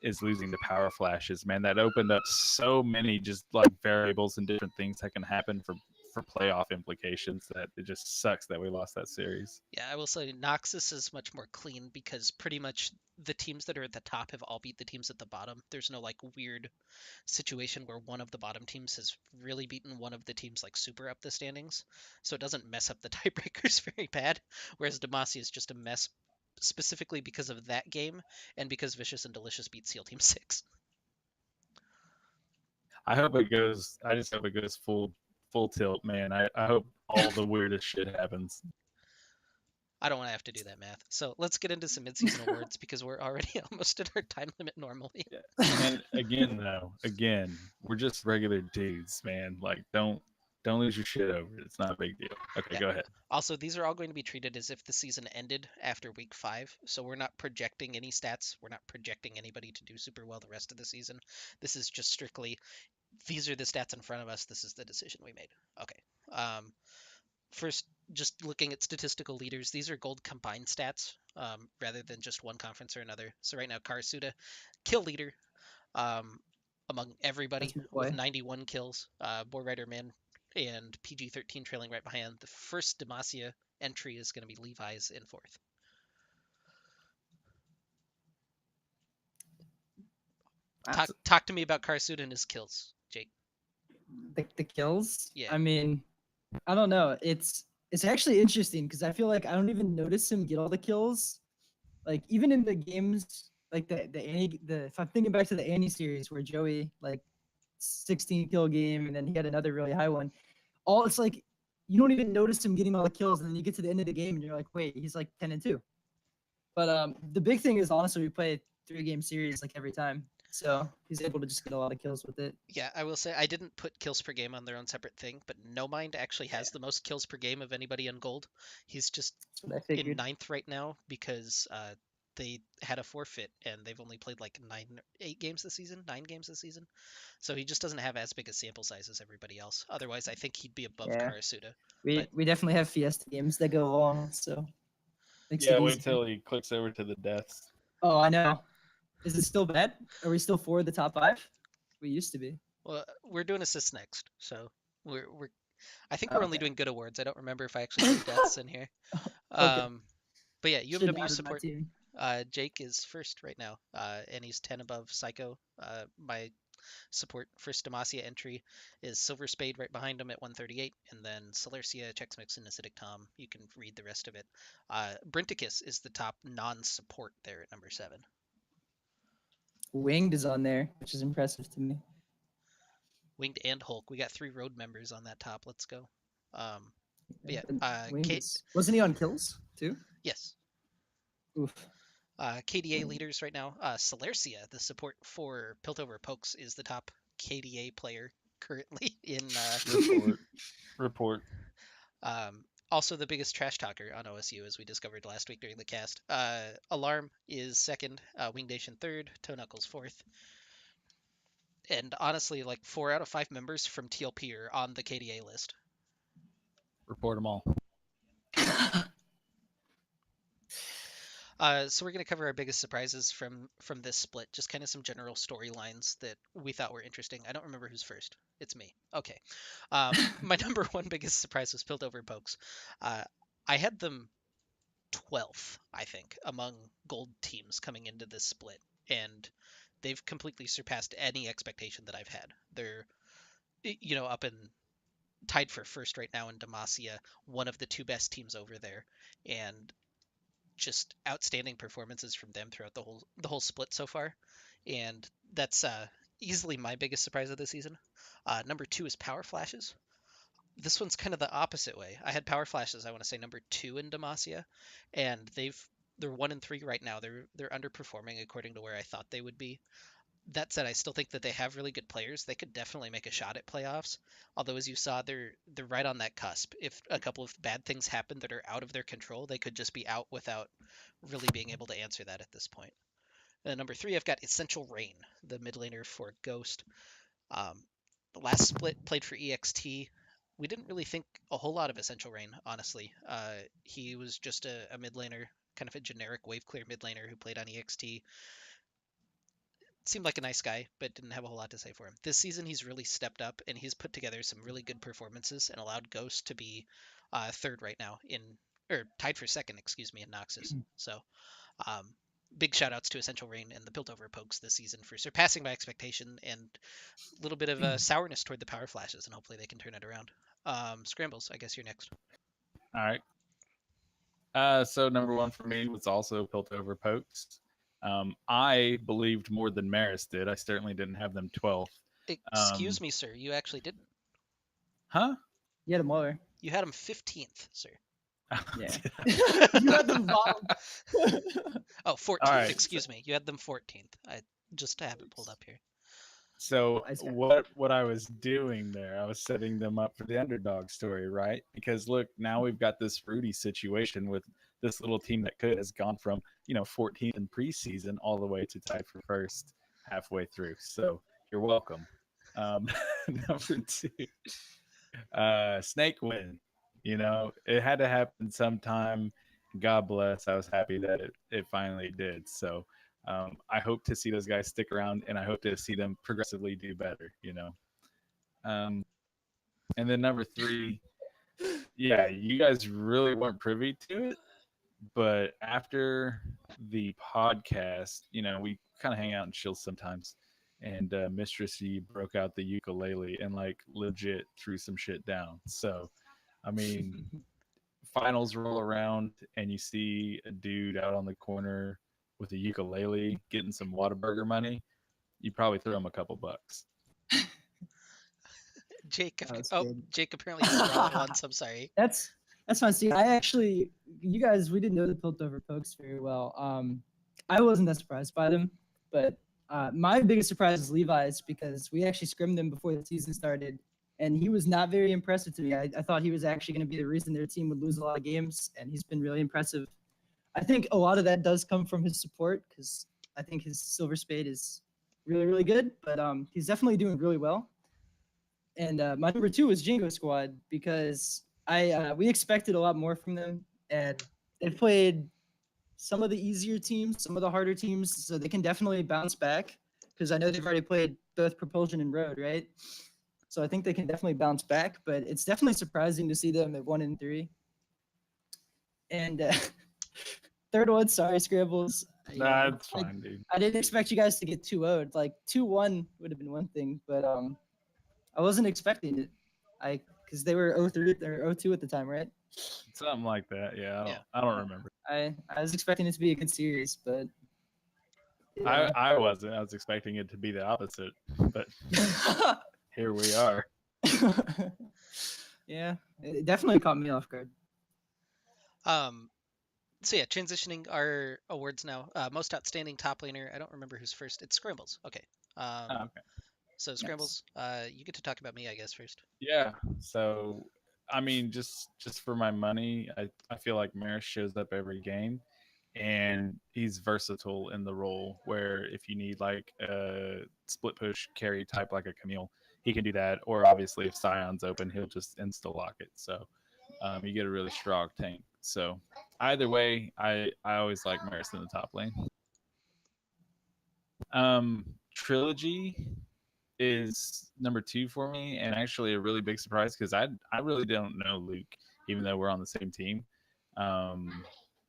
is losing to Power Flashes. Man, that opened up so many just like variables and different things that can happen for playoff implications that it just sucks that we lost that series. Yeah, I will say Noxus is much more clean because pretty much the teams that are at the top have all beat the teams at the bottom. There's no like weird situation where one of the bottom teams has really beaten one of the teams like super up the standings. So it doesn't mess up the tiebreakers very bad. Whereas Demacia is just a mess specifically because of that game and because Vicious and Delicious beat SEAL Team 6. I just hope it goes full tilt, man. I hope all the weirdest shit happens. I don't want to have to do that math. So let's get into some midseason awards because we're already almost at our time limit normally. Yeah. And again, we're just regular dudes, man. Like don't lose your shit over it. It's not a big deal. Okay, Yeah. Go ahead. Also, these are all going to be treated as if the season ended after week 5. So we're not projecting any stats. We're not projecting anybody to do super well the rest of the season. This is just strictly, these are the stats in front of us. This is the decision we made. Okay. First, just looking at statistical leaders, these are gold combined stats rather than just one conference or another. So right now, Karasuda, kill leader among everybody with 91 kills. Boar Rider Man and PG-13 trailing right behind. The first Demacia entry is going to be Levi's in 4th. Talk to me about Karasuda and his kills, Jake. The kills? Yeah. I mean, I don't know. It's actually interesting because I feel like I don't even notice him get all the kills. Like even in the games, like if I'm thinking back to the Annie series where Joey like 16 kill game and then he had another really high one. It's like you don't even notice him getting all the kills, and then you get to the end of the game and you're like, wait, he's like 10-2. But the big thing is honestly we play a 3-game series like every time. So he's able to just get a lot of kills with it. Yeah, I will say I didn't put kills per game on their own separate thing, but No Mind actually has the most kills per game of anybody in gold. He's just in 9th right now because they had a forfeit and they've only played like 9 games this season. So he just doesn't have as big a sample size as everybody else. Otherwise, I think he'd be above Karasuda. We definitely have Fiesta games that go long, so yeah, wait till he clicks over to the deaths. Oh, I know. Is it still bad? Are we still 4 of the top 5? We used to be. Well, we're doing assists next, so I think we're only doing good awards. I don't remember if I actually put deaths in here. Okay. But yeah, UMW support. Jake is first right now, and he's 10 above Psycho. My support first Demacia entry is Silver Spade right behind him at 138, and then Celercia, Chex Mix, and Acidic Tom. You can read the rest of it. Brinticus is the top non-support there at number 7. Winged is on there, which is impressive to me. Winged and Hulk. We got 3 road members on that top. Let's go. But yeah, wasn't he on kills too? Yes. Oof. KDA leaders right now. Celercia, the support for Piltover Pokes, is the top KDA player currently in report. Also the biggest trash talker on OSU, as we discovered last week during the cast. Alarm is second, Winged Nation third, Toe Knuckles fourth. And honestly, like 4 out of 5 members from TLP are on the KDA list. Report them all. So we're going to cover our biggest surprises from this split, just kind of some general storylines that we thought were interesting. I don't remember who's first. It's me. Okay. My number 1 biggest surprise was Piltover Pokes. I had them 12th, I think, among gold teams coming into this split, and they've completely surpassed any expectation that I've had. They're, up and tied for first right now in Demacia, one of the 2 best teams over there, and just outstanding performances from them throughout the whole split so far, and that's easily my biggest surprise of the season. Number 2 is Power Flashes. This one's kind of the opposite way. I had Power Flashes, I want to say number 2 in Demacia, and they're 1 and 3 right now. They're underperforming according to where I thought they would be. That said, I still think that they have really good players. They could definitely make a shot at playoffs. Although, as you saw, they're right on that cusp. If a couple of bad things happen that are out of their control, they could just be out without really being able to answer that at this point. And number 3, I've got Essential Rain, the mid laner for Ghost. The last split played for EXT. We didn't really think a whole lot of Essential Rain, honestly. He was just a mid laner, kind of a generic wave clear mid laner who played on EXT. Seemed like a nice guy, but didn't have a whole lot to say for him. This season, he's really stepped up, and he's put together some really good performances and allowed Ghost to be third right now or tied for second, in Noxus. So, big shout outs to Essential Rain and the Piltover Pokes this season for surpassing my expectation and a little bit of sourness toward the Power Flashes, and hopefully they can turn it around. Scrambles, I guess you're next. All right. So number 1 for me was also Piltover Pokes. I believed more than Maris did. I certainly didn't have them 12th. Excuse me, sir. You actually didn't. Huh? You had them lower. You had them 15th, sir. Yeah. You had them bottom. Oh, 14th. Right. Excuse me. You had them 14th. I just have it pulled up here. So what I was doing there, I was setting them up for the underdog story, right? Because look, now we've got this Rudy situation with this little team that has gone from 14th in preseason all the way to tied for first halfway through. So you're welcome. Number 2, Snake win. It had to happen sometime. God bless. I was happy that it finally did. So I hope to see those guys stick around, and I hope to see them progressively do better. And then number 3, yeah, you guys really weren't privy to it, but after the podcast, we kind of hang out and chill sometimes. And Mistress E broke out the ukulele and legit threw some shit down. So, I mean, finals roll around and you see a dude out on the corner with a ukulele getting some Whataburger money. You probably throw him a couple bucks. Jake, Jake apparently has once. I'm sorry. That's fine. See, you guys, we didn't know the Piltover Pokes very well. I wasn't that surprised by them, but my biggest surprise is Levi's, because we actually scrimmed him before the season started, and he was not very impressive to me. I thought he was actually going to be the reason their team would lose a lot of games, and he's been really impressive. I think a lot of that does come from his support, because I think his Silver Spade is really, really good, but he's definitely doing really well. And my number 2 was Jingo Squad, because we expected a lot more from them, and they've played some of the easier teams, some of the harder teams, so they can definitely bounce back, because I know they've already played both Propulsion and Road, right? So I think they can definitely bounce back, but it's definitely surprising to see them at 1 and 3. And third one, sorry, Scrambles. Nah, it's fine, dude. I didn't expect you guys to get 2-0'd. 2-1 would have been one thing, but I wasn't expecting it. Because they were 0-3 or 0-2 at the time, right? Something like that, yeah. I don't remember. I was expecting it to be a good series, but yeah. I wasn't. I was expecting it to be the opposite. But here we are. Yeah, it definitely caught me off guard. So yeah, transitioning our awards now. Most outstanding top laner. I don't remember who's first. It's Scrambles. Okay. Okay. So Scrambles, you get to talk about me, I guess, first. Yeah. So, I mean, just for my money, I feel like Maris shows up every game, and he's versatile in the role. Where if you need like a split push carry type like a Camille, he can do that. Or obviously, if Scion's open, he'll just insta lock it. So, you get a really strong tank. So either way, I always like Maris in the top lane. Trilogy is number 2 for me, and actually a really big surprise because I really don't know Luke, even though we're on the same team.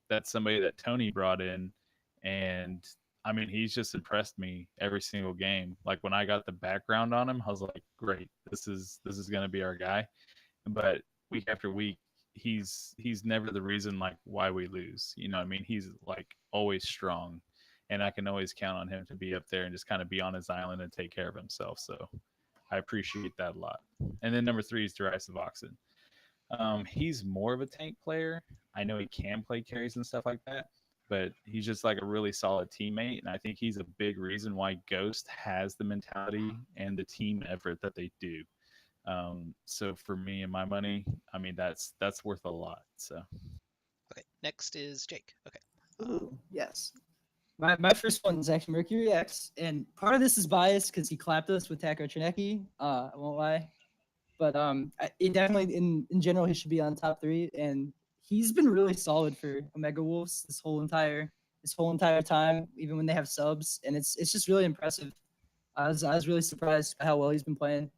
That's somebody that Tony brought in, and I mean he's just impressed me every single game. Like when I got the background on him, I was like, great, this is gonna be our guy. But week after week, he's never the reason like why we lose. You know what I mean? He's like always strong, and I can always count on him to be up there and just kind of be on his island and take care of himself. So I appreciate that a lot. And then number 3 is Derisive Oxen. He's more of a tank player. I know he can play carries and stuff like that, but he's just like a really solid teammate, and I think he's a big reason why Ghost has the mentality and the team effort that they do. So for me and my money, I mean that's worth a lot. So Okay. Next is Jake. Okay. Ooh, yes. My first one is actually Mercury X, and part of this is biased because he clapped us with Takar Trineki. I won't lie, but it definitely in general he should be on top 3, and he's been really solid for Omega Wolves this whole entire time, even when they have subs, and it's just really impressive. I was really surprised by how well he's been playing.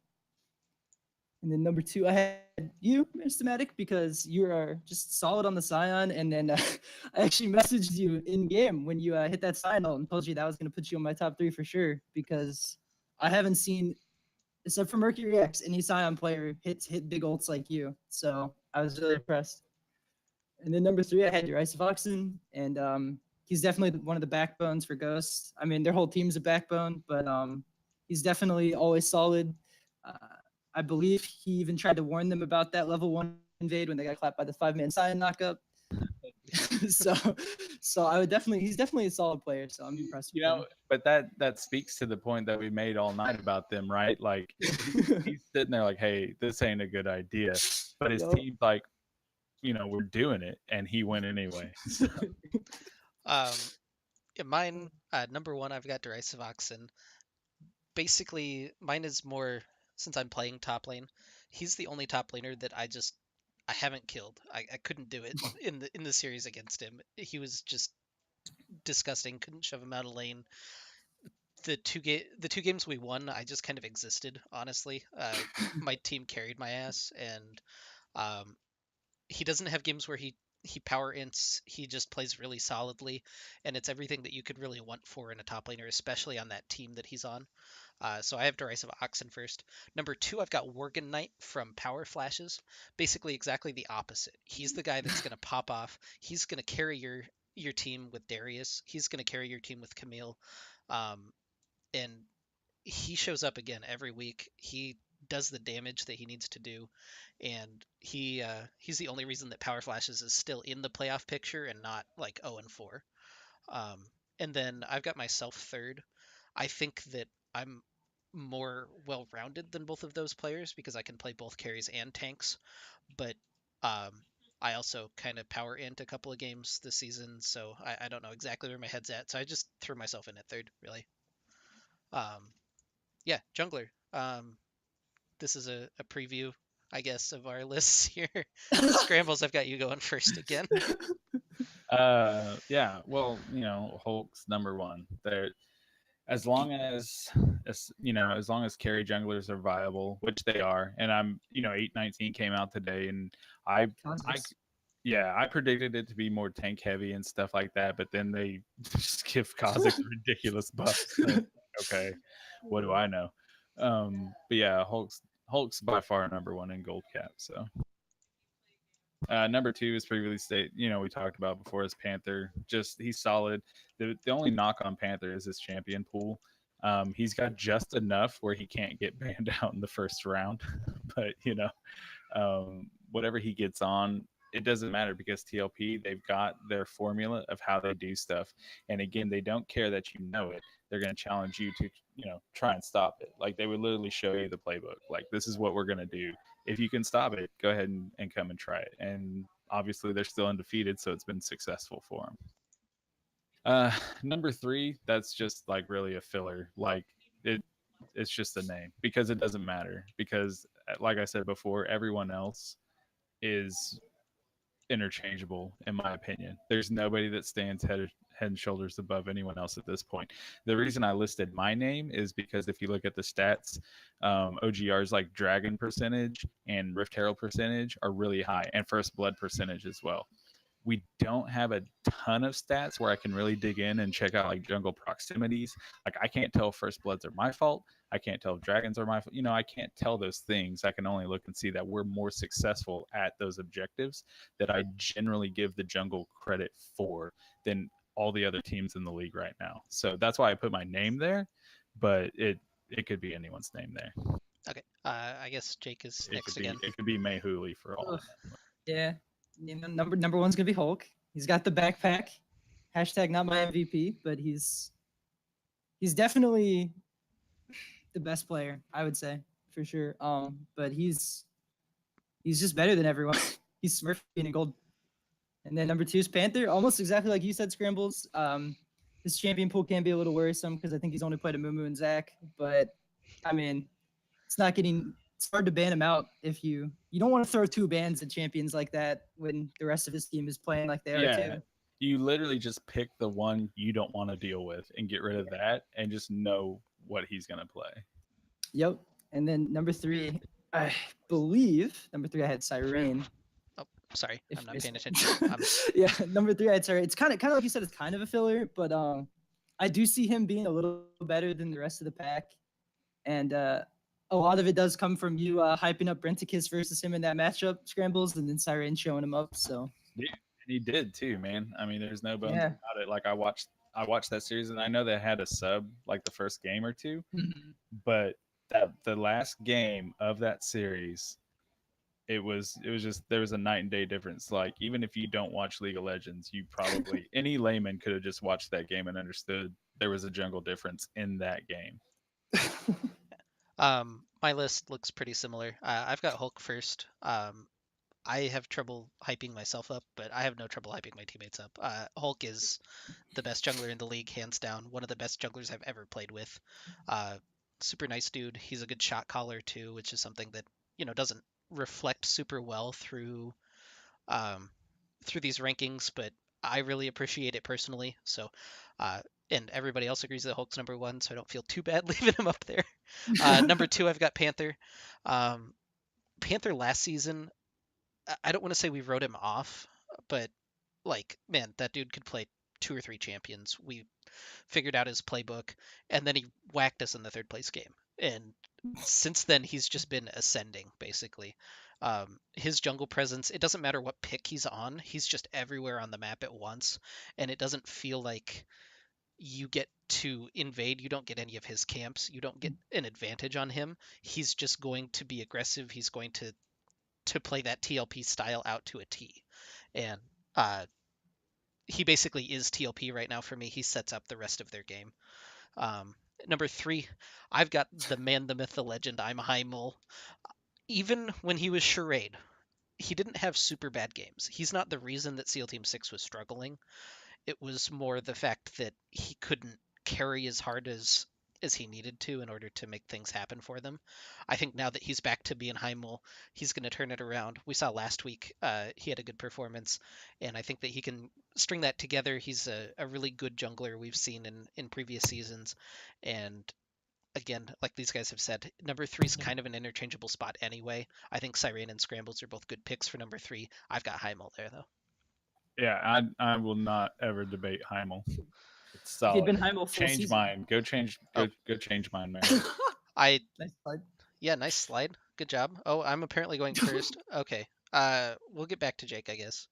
And then number 2, I had you, Systematic, because you are just solid on the Scion. And then I actually messaged you in game when you hit that Scion ult and told you that was going to put you on my top 3 for sure, because I haven't seen, except for Mercury X, any Scion player hit big ults like you. So I was really impressed. And then number 3, I had your Ice of Oxen, and he's definitely one of the backbones for Ghost. I mean, their whole team's a backbone, but he's definitely always solid. Uh, I believe he even tried to warn them about that level 1 invade when they got clapped by the 5-man Scion knockup. so he's definitely a solid player, so I'm impressed with him. But that speaks to the point that we made all night about them, right? Like he's sitting there like, hey, this ain't a good idea, but his team's like, we're doing it, and he went anyway. So. Yeah, mine, number 1, I've got Derisive Oxen. Basically, mine is more, since I'm playing top lane, he's the only top laner that I haven't killed. I couldn't do it in the series against him. He was just disgusting. Couldn't shove him out of lane. The two games we won, I just kind of existed, honestly. My team carried my ass, and he doesn't have games where he power ints. He just plays really solidly, and it's everything that you could really want for in a top laner, especially on that team that he's on. So I have Derisive Oxen first. Number 2, I've got Worgen Knight from Power Flashes. Basically, exactly the opposite. He's the guy that's going to pop off. He's going to carry your team with Darius. He's going to carry your team with Camille. And he shows up again every week. He does the damage that he needs to do, and he's the only reason that Power Flashes is still in the playoff picture and not like 0-4. And then I've got myself third. I think that I'm more well-rounded than both of those players because I can play both carries and tanks, but I also kind of power int a couple of games this season, so I don't know exactly where my head's at, so I just threw myself in at third, really. Yeah, jungler. This is a preview, I guess, of our lists here. Scrambles, I've got you going first again. Yeah. Well, Hulk's number 1. There, as long as carry junglers are viable, which they are, and I'm 819 came out today, and I predicted it to be more tank heavy and stuff like that, but then they just give Kha'Zix ridiculous buffs. So, okay, what do I know? But yeah, Hulk's by far number 1 in gold cap. So number 2 is previously state. We talked about before is Panther. Just he's solid. The only knock on Panther is his champion pool. He's got just enough where he can't get banned out in the first round, but whatever he gets on, it doesn't matter because TLP, they've got their formula of how they do stuff. And again, they don't care that you know it. They're going to challenge you to, try and stop it. Like they would literally show you the playbook. Like, this is what we're going to do. If you can stop it, go ahead and come and try it. And obviously they're still undefeated, so it's been successful for them. Number 3, that's just like really a filler. Like it's just a name because it doesn't matter. Because like I said before, everyone else is interchangeable in my opinion. There's nobody that stands head and shoulders above anyone else at this point. The reason I listed my name is because if you look at the stats, OGR's like dragon percentage and Rift Herald percentage are really high, and first blood percentage as well. We don't have a ton of stats where I can really dig in and check out like jungle proximities. Like I can't tell if first bloods are my fault. I can't tell if dragons are my fault. I can't tell those things. I can only look and see that we're more successful at those objectives that I generally give the jungle credit for than all the other teams in the league right now. So that's why I put my name there, but it could be anyone's name there. Okay. I guess Jake is next again. It could be Mayhuli for all. Yeah. Number one's gonna be Hulk. He's got the backpack. Hashtag not my MVP, but he's definitely the best player, I would say, for sure. But he's just better than everyone. He's Smurf in gold. And then number 2 is Panther, almost exactly like you said, Scrambles. His champion pool can be a little worrisome because I think he's only played a Mumu and Zach. But I mean, it's hard to ban him out if you don't want to throw 2 bans at champions like that when the rest of his team is playing like they are too. You literally just pick the one you don't want to deal with and get rid of that and just know what he's going to play. Yep. And then number 3, I believe, I had Siren. Oh, sorry. I'm not paying attention. Yeah, number 3, I had Siren. It's kind of like you said, it's kind of a filler, but I do see him being a little better than the rest of the pack. And a lot of it does come from you hyping up Brenticus versus him in that matchup, Scrambles, and then Siren showing him up. So yeah, he did too, man. I mean, there's no bones about it. Like I watched that series, and I know they had a sub like the first game or 2, but the last game of that series, it was just, there was a night and day difference. Like even if you don't watch League of Legends, you probably any layman could have just watched that game and understood there was a jungle difference in that game. My list looks pretty similar. I've got Hulk first. I have trouble hyping myself up, but I have no trouble hyping my teammates up. Hulk is the best jungler in the league, hands down. One of the best junglers I've ever played with. Super nice dude. He's a good shot caller too, which is something that doesn't reflect super well through these rankings, but I really appreciate it personally. So, and everybody else agrees that Hulk's number 1, so I don't feel too bad leaving him up there. Number 2, I've got Panther. Panther last season, I don't want to say we wrote him off, but like, man, that dude could play 2 or 3 champions. We figured out his playbook, and then he whacked us in the 3rd place game. And since then, he's just been ascending, basically. His jungle presence, it doesn't matter what pick he's on, he's just everywhere on the map at once, and it doesn't feel like you get to invade. You don't get any of his camps. You don't get an advantage on him. He's just going to be aggressive. He's going to play that TLP style out to a T. And he basically is TLP right now for me. He sets up the rest of their game. Number 3, I've got the man, the myth, the legend, I'm Heimel. Even when he was Charade, he didn't have super bad games. He's not the reason that SEAL Team 6 was struggling. It was more the fact that he couldn't carry as hard as he needed to in order to make things happen for them. I think now that he's back to being Heimel, he's going to turn it around. We saw last week he had a good performance, and I think that he can string that together. He's a really good jungler we've seen in previous seasons. And again, like these guys have said, number 3 is kind of an interchangeable spot anyway. I think Siren and Scrambles are both good picks for number 3. I've got Heimel there, though. Yeah, I will not ever debate Heimel. It's solid. He'd been Heimel change mine. Go change mine, man. Nice slide. Yeah, nice slide. Good job. Oh, I'm apparently going first. Okay. We'll get back to Jake, I guess.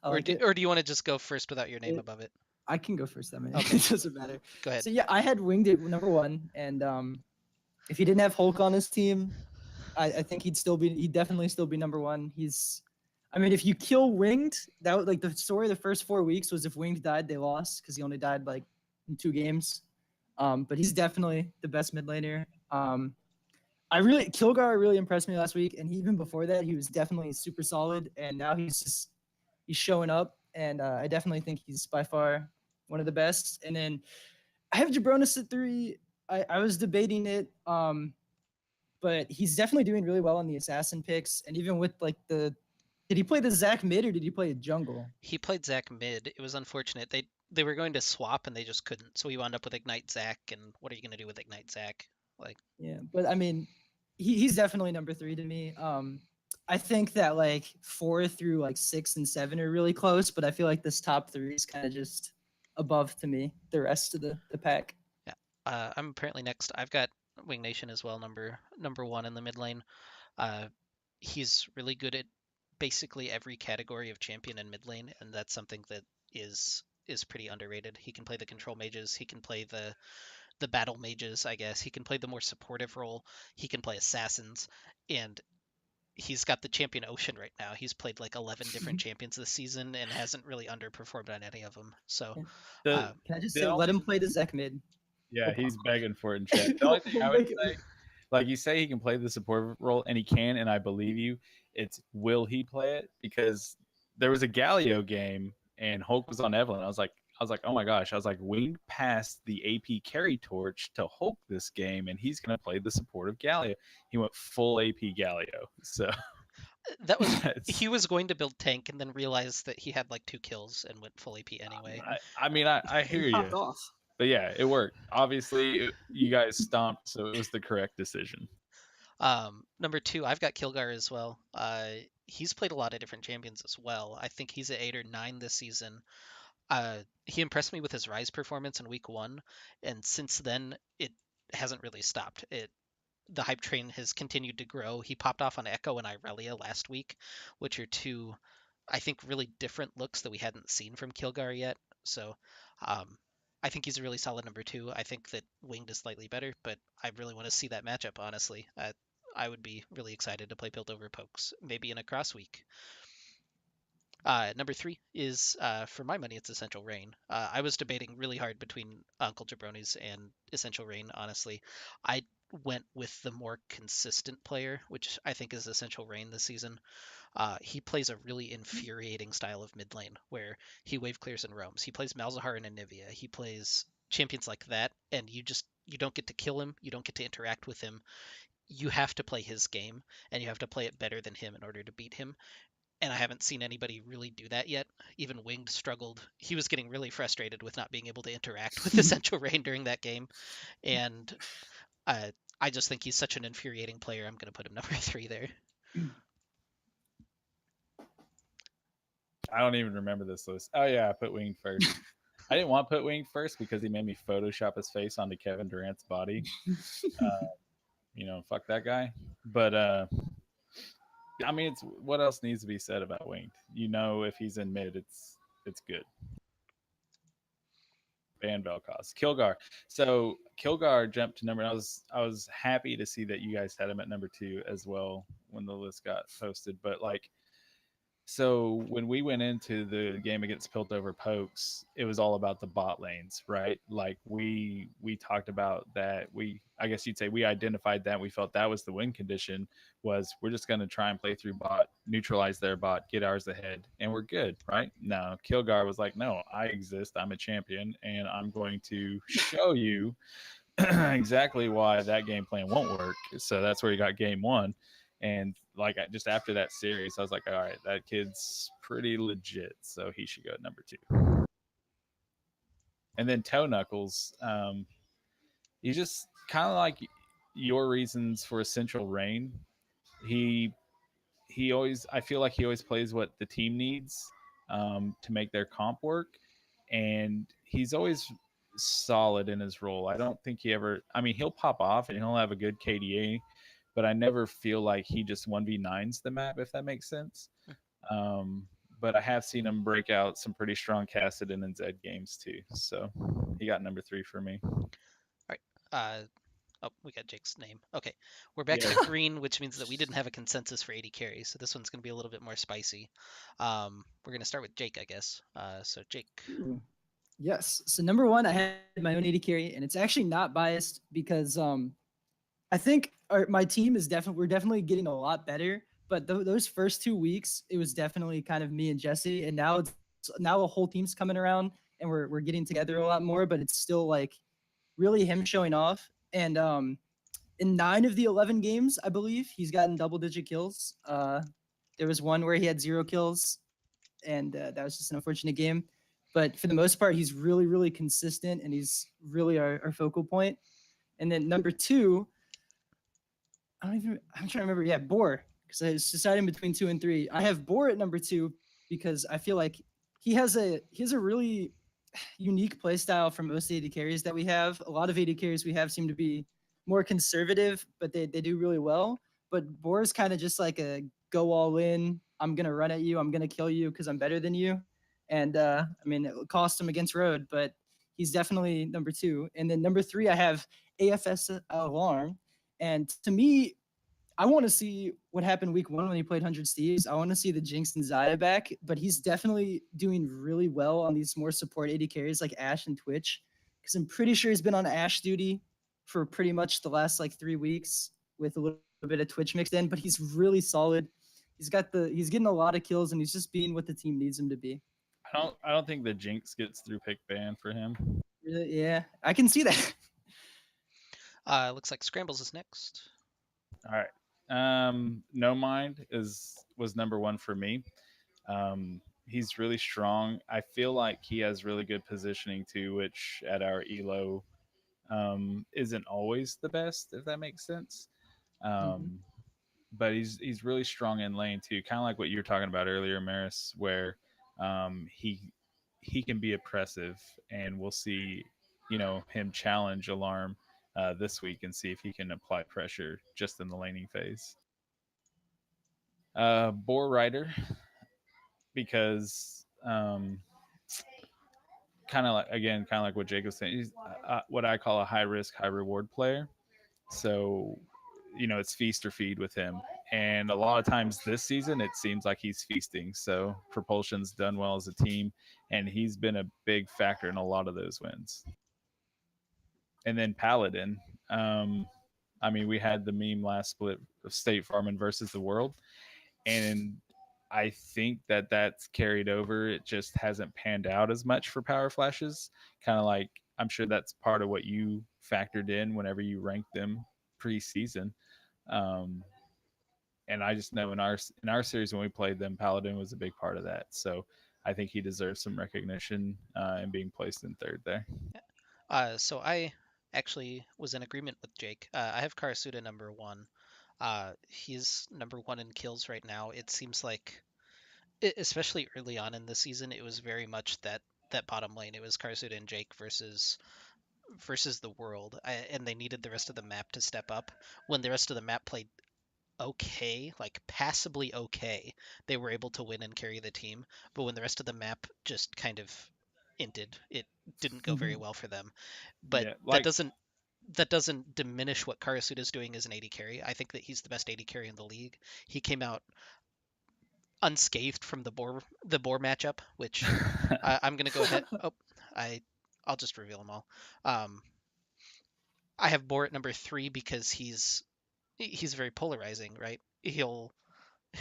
Or do you want to just go first without your name above it? I can go first. I mean, Okay. it doesn't matter. Go ahead. So yeah, I had Winged at number 1, and if he didn't have Hulk on his team, I think he'd definitely still be number 1. I mean, if you kill Winged, that would, like, the story of the first 4 weeks was if Winged died, they lost because he only died like in 2 games. But he's definitely the best mid laner. Kilgar really impressed me last week, and even before that, he was definitely super solid. And now he's showing up, and I definitely think he's by far one of the best. And then I have Jabronis at 3. I was debating it, but he's definitely doing really well on the assassin picks, and even with like did he play the Zac mid or did he play a jungle? He played Zac mid. It was unfortunate. They were going to swap and they just couldn't. So we wound up with Ignite Zac. And what are you going to do with Ignite Zac? Like, yeah, but I mean, he's definitely number 3 to me. I think that like 4 through like 6 and 7 are really close, but I feel like this top 3 is kind of just above to me the rest of the pack. yeah. I'm apparently next. I've got Wing Nation as well, number 1 in the mid lane. He's really good at basically every category of champion and mid lane, and that's something that is pretty underrated. He can play the control mages, he can play the battle mages, I guess. He can play the more supportive role. He can play assassins, and he's got the champion Ocean right now. He's played like 11 different champions this season and hasn't really underperformed on any of them. So, Can I just say, let him play the Zac mid? Yeah, he's begging for it in chat. The only thing I would say, like, you say he can play the support role, and he can, and I believe you. It's will he play it? Because there was a Galio game, and Hulk was on Evelyn. I was like, oh my gosh. I was like, Winged passed the AP carry torch to Hulk this game, and he's gonna play the support of Galio. He went full AP Galio. So that was he was going to build tank and then realized that he had like 2 kills and went full AP anyway. I mean, I hear you. Off. But yeah, it worked. Obviously, you guys stomped, so it was the correct decision. Number 2, I've got Kilgar as well. He's played a lot of different champions as well. I think he's at 8 or 9 this season. He impressed me with his Rise performance in week 1, and since then it hasn't really stopped. The hype train has continued to grow. He popped off on Echo and Irelia last week, which are 2, I think, really different looks that we hadn't seen from Kilgar yet. So, I think he's a really solid number 2. I think that Winged is slightly better, but I really want to see that matchup, honestly. I would be really excited to play Build over Pokes, maybe in a cross week. Number 3 is, for my money, it's Essential Rain. I was debating really hard between Uncle Jabronis and Essential Rain, honestly. I went with the more consistent player, which I think is Essential Rain this season. He plays a really infuriating style of mid lane where he wave clears and roams. He plays Malzahar and Anivia. He plays champions like that, and you don't get to kill him. You don't get to interact with him. You have to play his game, and you have to play it better than him in order to beat him. And I haven't seen anybody really do that yet. Even Winged struggled. He was getting really frustrated with not being able to interact with Essential Rain during that game. And I just think he's such an infuriating player. I'm going to put him number 3 there. I don't even remember this list. Oh yeah, I put Winged first. I didn't want to put Winged first because he made me Photoshop his face onto Kevin Durant's body. Fuck that guy. But I mean, it's what else needs to be said about Winged? If he's in mid, it's good. Ban Vel'Koz. Kilgar. So Kilgar jumped to number. I was happy to see that you guys had him at number 2 as well when the list got posted. But so when we went into the game against Piltover Pokes, it was all about the bot lanes, right? Like we talked about that. I guess you'd say we identified that. We felt that was the win condition. Was we're just going to try and play through bot, neutralize their bot, get ours ahead, and we're good, right? No, Kilgar was like, no, I exist. I'm a champion, and I'm going to show you exactly why that game plan won't work. So that's where you got game 1. And just after that series, I was like, all right, that kid's pretty legit, so he should go at number 2. And then Toe Knuckles, he's just kind of like your reasons for Essential Rain. He always, I feel like he always plays what the team needs to make their comp work, and he's always solid in his role. I don't think he'll pop off and he'll have a good KDA, but I never feel like he just 1v9s the map, if that makes sense. but I have seen him break out some pretty strong Kassadin and Zed games too. So he got number 3 for me. All right. Oh, we got Jake's name. Okay, we're back Yeah. to green, which means that we didn't have a consensus for 80 carries, so this one's going to be a little bit more spicy. We're going to start with Jake, I guess. So Jake. Ooh. Yes. So number 1, I had my own 80 carry, and it's actually not biased because I think my team is we're definitely getting a lot better. But those first 2 weeks, it was definitely kind of me and Jesse, and now a whole team's coming around, and we're getting together a lot more. But it's still like really him showing off. And in 9 of the 11 games, I believe he's gotten double-digit kills. There was one where he had 0 kills, and that was just an unfortunate game. But for the most part, he's really, really consistent, and he's really our focal point. And then number 2, I'm trying to remember. Yeah, Boar, because I was deciding between 2 and 3. I have Boar at number 2 because I feel like he has a really unique play style from most AD carries that we have. A lot of AD carries we have seem to be more conservative, but they do really well. But Boar is kind of just like a go all in. I'm gonna run at you. I'm gonna kill you because I'm better than you. And I mean, it cost him against Road, but he's definitely number 2. And then number 3, I have AFS Alarm. And to me, I want to see what happened week 1 when he played 100 Steves. I want to see the Jinx and Zaya back, but he's definitely doing really well on these more support AD carries like Ashe and Twitch, because I'm pretty sure he's been on Ashe duty for pretty much the last like 3 weeks with a little bit of Twitch mixed in, but he's really solid. He's getting a lot of kills, and he's just being what the team needs him to be. I don't think the Jinx gets through pick ban for him. Really? Yeah, I can see that. Looks like Scrambles is next. All right. No Mind was number 1 for me. He's really strong. I feel like he has really good positioning too, which at our elo isn't always the best, if that makes sense. But he's really strong in lane too, kind of like what you were talking about earlier, Maris, where he can be oppressive, and we'll see, him challenge Alarm this week and see if he can apply pressure just in the laning phase. Boar Rider, because kind of like what Jake was saying, he's what I call a high risk, high reward player. So, it's feast or feed with him. And a lot of times this season, it seems like he's feasting. So Propulsion's done well as a team, and he's been a big factor in a lot of those wins. And then Paladin. I mean, we had the meme last split of State Farming versus the World. And I think that that's carried over. It just hasn't panned out as much for Power Flashes. Kind of like, I'm sure that's part of what you factored in whenever you ranked them preseason. And I just know in our series when we played them, Paladin was a big part of that. So I think he deserves some recognition and being placed in 3rd there. So I actually was in agreement with Jake. I have Karasuda number 1. He's number 1 in kills right now. It seems like, especially early on in the season, it was very much that bottom lane. It was Karasuda and Jake versus the World, and they needed the rest of the map to step up. When the rest of the map played okay, like passably okay, they were able to win and carry the team. But when the rest of the map just kind of inted, it didn't go very well for them. But Yeah, that doesn't diminish what Karasuda is doing as an AD carry. I think that he's the best AD carry in the league. He came out unscathed from the boar matchup, which I'm gonna go ahead. Oh, I'll just reveal them all. I have Boar at number 3 because he's very polarizing, right? He'll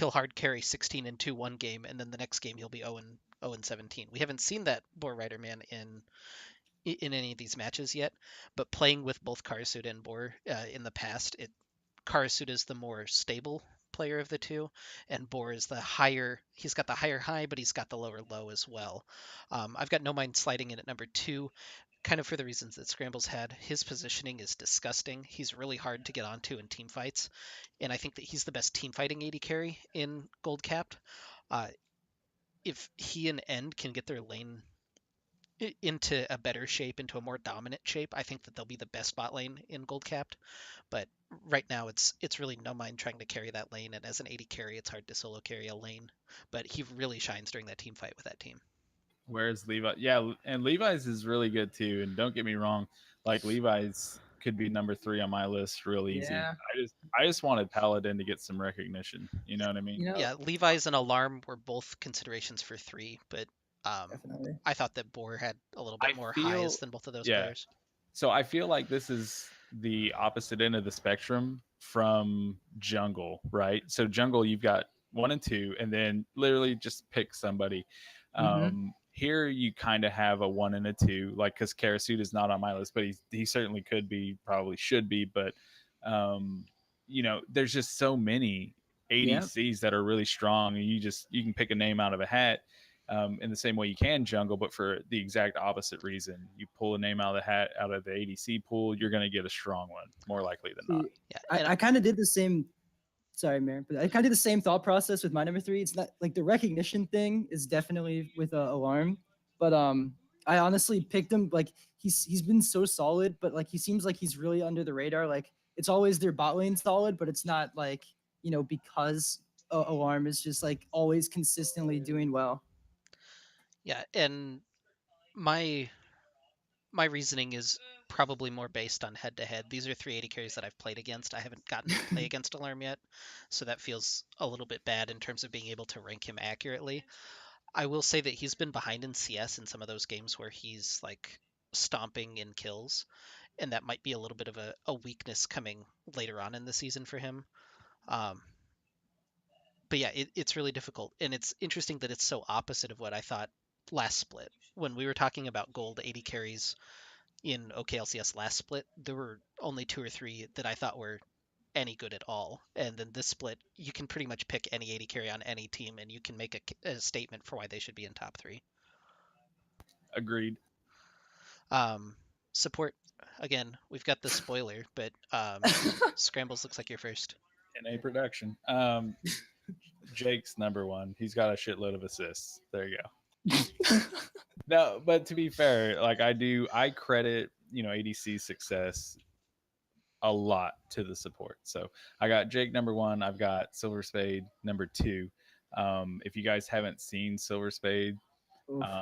hard carry 16 and 2 one game, and then the next game he'll be 0 and 17. We haven't seen that Boar Rider man in any of these matches yet, but playing with both Karasuda and Boar in the past, Karasuda is the more stable player of the two, and Boar is the higher. He's got the higher high, but he's got the lower low as well. I've got No Mind sliding in at number 2, kind of for the reasons that Scrambles had. His positioning is disgusting. He's really hard to get onto in team fights, and I think that he's the best team fighting AD carry in Gold Capped. If he and End can get their lane into a better shape, into a more dominant shape, I think that they'll be the best bot lane in gold capped. But right now, it's really no mind trying to carry that lane, and as an 80 carry, it's hard to solo carry a lane. But he really shines during that team fight with that team. Whereas Levi, yeah, and Levi's is really good too. And don't get me wrong, like Levi's could be number 3 on my list real easy. Yeah. I just wanted Paladin to get some recognition. You know what I mean? You know, Yeah, Levi's and Alarm were both considerations for 3, but definitely. I thought that Boar had a little I bit more feel- highs than both of those yeah. players. So I feel like this is the opposite end of the spectrum from jungle, right? So jungle, you've got 1 and 2, and then literally just pick somebody. Here you kind of have a 1 and a 2, like because Karasud is not on my list, but he certainly could be, probably should be. But you know, there's just so many ADCs that are really strong, and you can pick a name out of a hat. In the same way you can jungle, but for the exact opposite reason. You pull a name out of the hat, out of the ADC pool, you're going to get a strong one, more likely than not. Yeah, I kind of did the same. Sorry, Mary, but I kind of did the same thought process with my number 3. It's not like the recognition thing is definitely with Alarm, but I honestly picked him. Like he's been so solid, but like he seems like he's really under the radar. Like it's always their bot lane solid, but it's not like, you know, because Alarm is just like always consistently doing well. Yeah, and my reasoning is probably more based on head to head. These are 380 carries that I've played against. I haven't gotten to play against Alarm yet, so that feels a little bit bad in terms of being able to rank him accurately. I will say that he's been behind in CS in some of those games where he's like stomping in kills, and that might be a little bit of a weakness coming later on in the season for him. But yeah, it's really difficult, and it's interesting that it's so opposite of what I thought last split. When we were talking about gold 80 carries in OKLCS last split, there were only 2 or 3 that I thought were any good at all. And then this split, you can pretty much pick any 80 carry on any team, and you can make a statement for why they should be in top 3. Agreed. Support, again, we've got the spoiler, but Scrambles looks like you're first. NA production. Jake's number 1. He's got a shitload of assists. There you go. No, but to be fair, like I credit, you know, ADC's success a lot to the support. So I got Jake number 1. I've got Silver Spade number 2. If you guys haven't seen Silver Spade,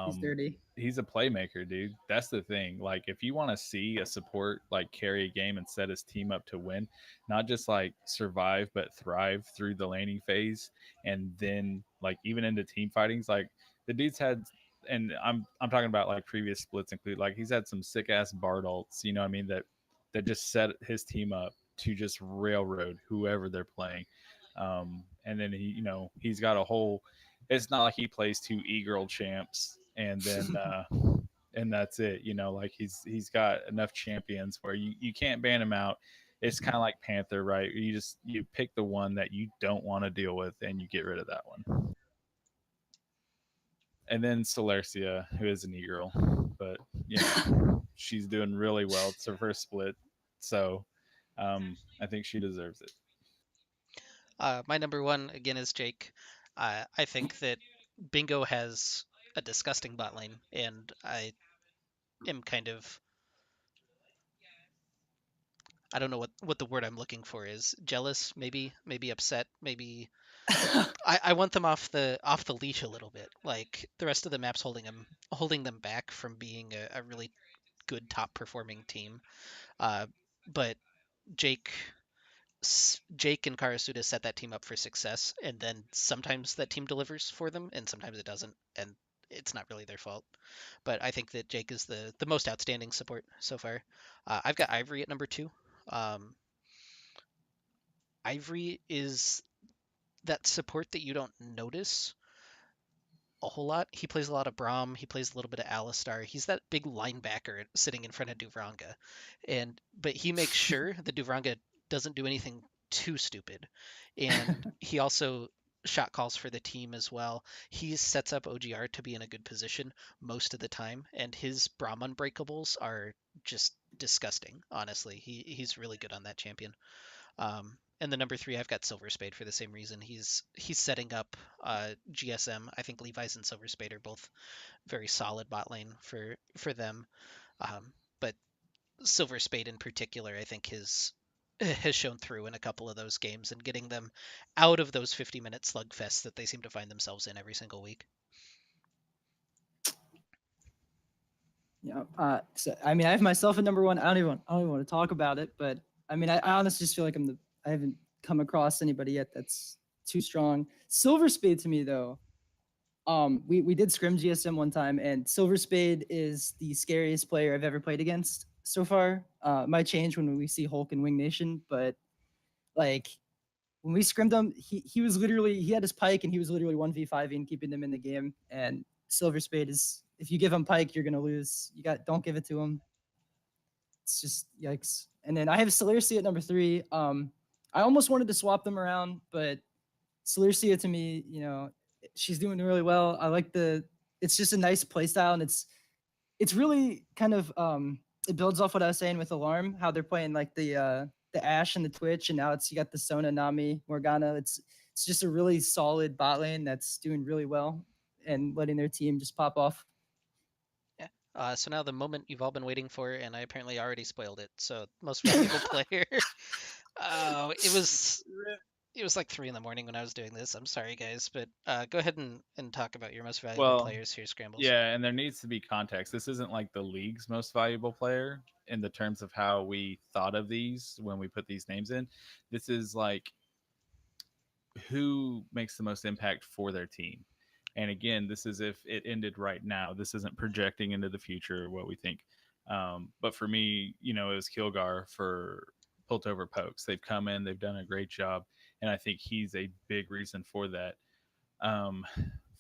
He's dirty. He's a playmaker, dude. That's the thing. Like, if you want to see a support like carry a game and set his team up to win, not just like survive but thrive through the laning phase, and then like even into team fightings, like the dude's had, and I'm talking about like previous splits include, like he's had some sick ass Bard ults, you know what I mean, that just set his team up to just railroad whoever they're playing. And then he, you know, he's got a whole, it's not like he plays 2 e-girl champs and then and that's it, you know, like he's got enough champions where you can't ban him out. It's kind of like Panther, right? You pick the one that you don't want to deal with and you get rid of that one. And then Celercia, who is an e-girl, but you know, she's doing really well. It's her first split, so I think she deserves it. My number 1 again is Jake. I think that Bingo has a disgusting bot lane, and I am kind of, I don't know what the word I'm looking for is. Jealous, maybe upset, maybe. I want them off the leash a little bit. Like the rest of the map's holding them back from being a really good top performing team. But Jake and Karasuda set that team up for success, and then sometimes that team delivers for them, and sometimes it doesn't, and it's not really their fault. But I think that Jake is the most outstanding support so far. I've got Ivory at number 2. Ivory is that support that you don't notice a whole lot. He plays a lot of Braum. He plays a little bit of Alistar. He's that big linebacker sitting in front of Duvranga, but he makes sure that Duvranga doesn't do anything too stupid, and he also shot calls for the team as well. He sets up OGR to be in a good position most of the time, and his Braum unbreakables are just disgusting. Honestly, he's really good on that champion. And the number 3, I've got Silver Spade for the same reason. He's setting up GSM. I think Levi's and Silver Spade are both very solid bot lane for them. But Silver Spade in particular, I think has shown through in a couple of those games and getting them out of those 50-minute slugfests that they seem to find themselves in every single week. Yeah. So I mean, I have myself at number 1. I don't even want to talk about it, but I mean, I honestly just feel like I haven't come across anybody yet that's too strong. Silver Spade to me though. We did scrim GSM one time, and Silver Spade is the scariest player I've ever played against so far. Might change when we see Hulk and Wing Nation, but like when we scrimmed him, he was literally, he had his pike and he was literally 1v5ing, keeping them in the game. And Silver Spade is, if you give him pike, you're gonna lose. Don't give it to him. It's just yikes. And then I have Celercy at number 3. I almost wanted to swap them around, but Celercia to me, she's doing really well. I like it's just a nice play style, and it's really kind of it builds off what I was saying with Alarm, how they're playing like the Ashe and the Twitch, and now you got the Sona, Nami, Morgana. It's just a really solid bot lane that's doing really well and letting their team just pop off. Yeah. So now the moment you've all been waiting for, and I apparently already spoiled it. So most valuable player. Oh, it was like 3 in the morning when I was doing this. I'm sorry, guys, but go ahead and talk about your most valuable players here, Scrambles. Yeah, and there needs to be context. This isn't like the league's most valuable player in the terms of how we thought of these when we put these names in. This is like who makes the most impact for their team. And again, this is if it ended right now. This isn't projecting into the future what we think. But for me, it was Kilgar for Piltover Pokes. They've come in, they've done a great job, and I think he's a big reason for that.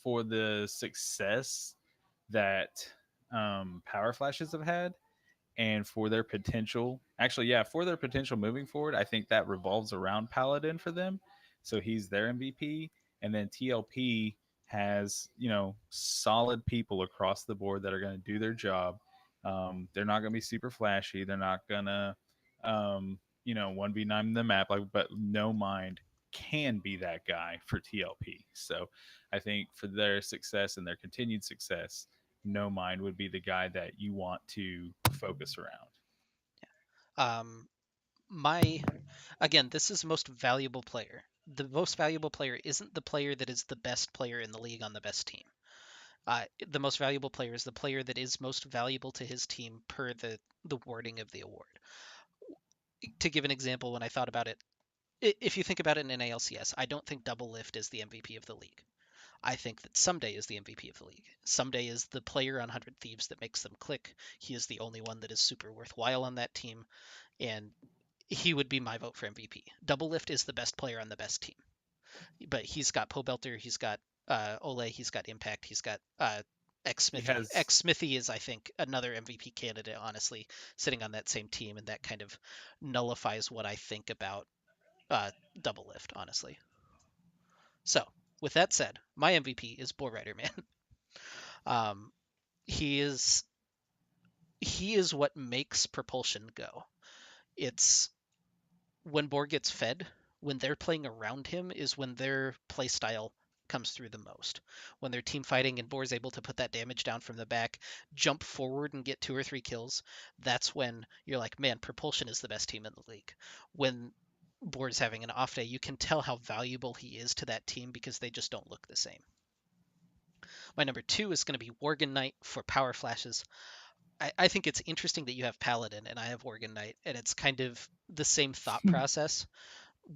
For the success that Power Flashes have had, and for their potential, for their potential moving forward, I think that revolves around Paladin for them. So he's their MVP, and then TLP has solid people across the board that are going to do their job. They're not going to be super flashy. They're not going to 1v9 the map, but No Mind can be that guy for TLP. So I think for their success and their continued success, No Mind would be the guy that you want to focus around. Again, this is most valuable player. The most valuable player isn't the player that is the best player in the league on the best team. The most valuable player is the player that is most valuable to his team per the wording of the award. To give an example, when I thought about it, if you think about it in an ALCS, I don't think Double Lift is the MVP of the league. I think that Someday is the MVP of the league. Someday is the player on 100 Thieves that makes them click. He is the only one that is super worthwhile on that team, and he would be my vote for MVP. Double Lift is the best player on the best team, but he's got Pobelter, he's got Ole, he's got Impact, he's got X-Smithy. X-Smithy is, I think, another MVP candidate, honestly, sitting on that same team, and that kind of nullifies what I think about Double Lift, honestly. So, with that said, my MVP is Bull Rider Man. He is what makes Propulsion go. It's when Borg gets fed, when they're playing around him is when their playstyle comes through the most. When they're team fighting and Bor's able to put that damage down from the back, jump forward and get 2 or 3 kills, that's when you're like, man, Propulsion is the best team in the league. When Bor's having an off day, you can tell how valuable he is to that team because they just don't look the same. My number 2 is going to be Worgen Knight for Power Flashes. I think it's interesting that you have Paladin and I have Worgen Knight, and it's kind of the same thought process.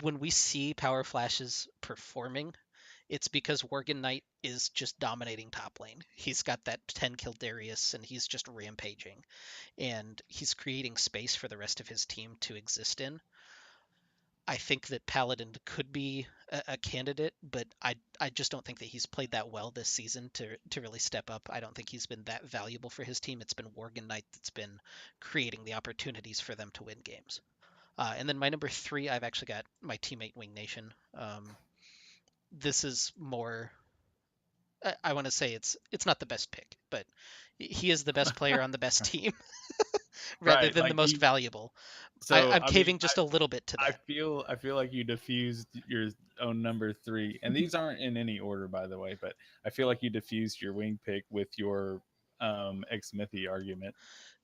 When we see Power Flashes performing, it's because Worgen Knight is just dominating top lane. He's got that 10 kill Darius, and he's just rampaging, and he's creating space for the rest of his team to exist in. I think that Paladin could be a candidate, but I just don't think that he's played that well this season to really step up. I don't think he's been that valuable for his team. It's been Worgen Knight that's been creating the opportunities for them to win games. And then my number 3, I've actually got my teammate Wing Nation. This is more I want to say it's not the best pick, but he is the best player on the best team rather Right, than the like most valuable. So I'm I mean, caving just a little bit to that. I feel like you diffused your own number 3, and these aren't in any order, by the way. But I feel like you diffused your wing pick with your ex Smithy argument.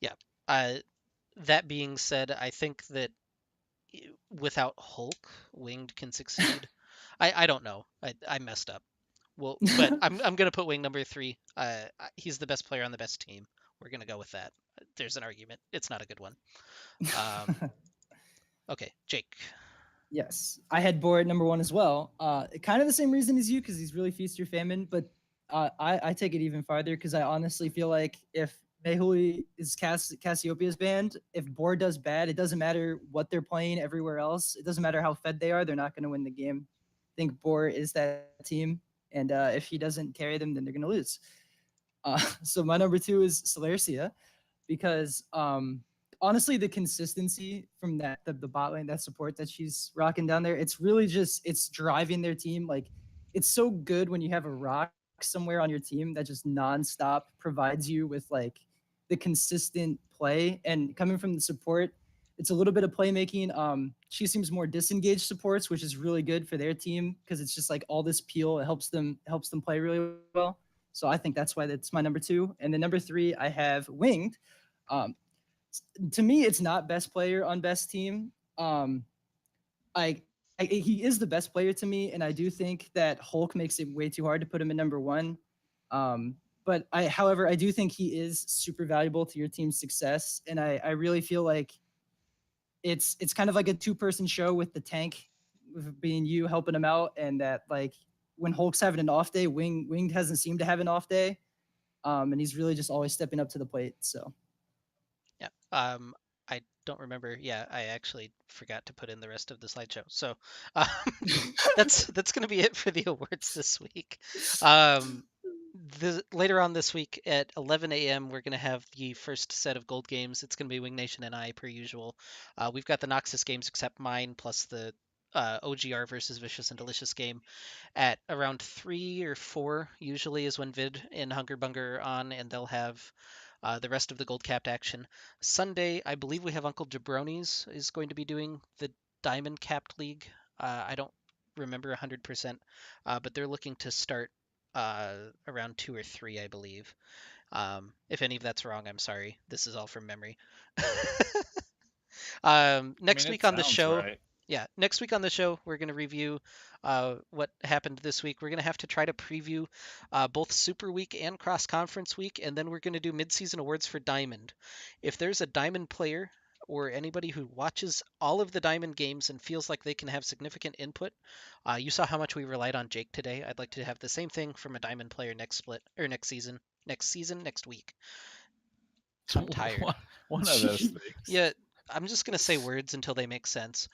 Yeah. That being said, I think that without Hulk, Winged can succeed. I don't know. I messed up. Well, but I'm gonna put Wing number 3. He's the best player on the best team. We're gonna go with that. There's an argument. It's not a good one. Okay, Jake. Yes, I had Boar at number 1 as well. Kind of the same reason as you, because he's really feast or famine. But I take it even farther because I honestly feel like if Mehui is Cassiopeia's band, if Boar does bad, it doesn't matter what they're playing everywhere else. It doesn't matter how fed they are; they're not going to win the game. I think Boar is that team, and if he doesn't carry them, then they're going to lose. So my number 2 is Celercia because honestly the consistency from the bot lane, that support that she's rocking down there, it's really just it's driving their team. Like it's so good when you have a rock somewhere on your team that just nonstop provides you with like the consistent play. And coming from the support, it's a little bit of playmaking. She seems more disengaged supports, which is really good for their team because it's just like all this peel. It helps them play really well. So I think that's why that's my number 2. And then number 3, I have Winged. Um, to me, it's not best player on best team. He is the best player to me, and I do think that Hulk makes it way too hard to put him in number 1. But however, I do think he is super valuable to your team's success, and I really feel like it's kind of like a 2-person show with the tank, with being you helping him out, and that like when Hulk's having an off day, Winged hasn't seemed to have an off day, and he's really just always stepping up to the plate. So. Yeah. I don't remember. Yeah, I actually forgot to put in the rest of the slideshow. So um, that's going to be it for the awards this week. Later on this week at 11 a.m., we're going to have the first set of gold games. It's going to be Wing Nation and I, per usual. We've got the Noxus games except mine, plus the OGR versus Vicious and Delicious game at around 3 or 4, usually is when Vid and Hunger Bunger are on, and they'll have the rest of the gold capped action. Sunday, I believe we have Uncle Jabroni's is going to be doing the Diamond Capped League. I don't remember 100%, but they're looking to start around 2 or 3, I believe. If any of that's wrong, I'm sorry. This is all from memory. Next week on the show, right. Yeah, next week on the show, we're going to review what happened this week. We're going to have to try to preview both Super Week and Cross Conference Week, and then we're going to do mid-season awards for Diamond. If there's a Diamond player or anybody who watches all of the Diamond games and feels like they can have significant input, you saw how much we relied on Jake today. I'd like to have the same thing from a Diamond player next week. I'm tired. One of those things. Yeah, I'm just going to say words until they make sense.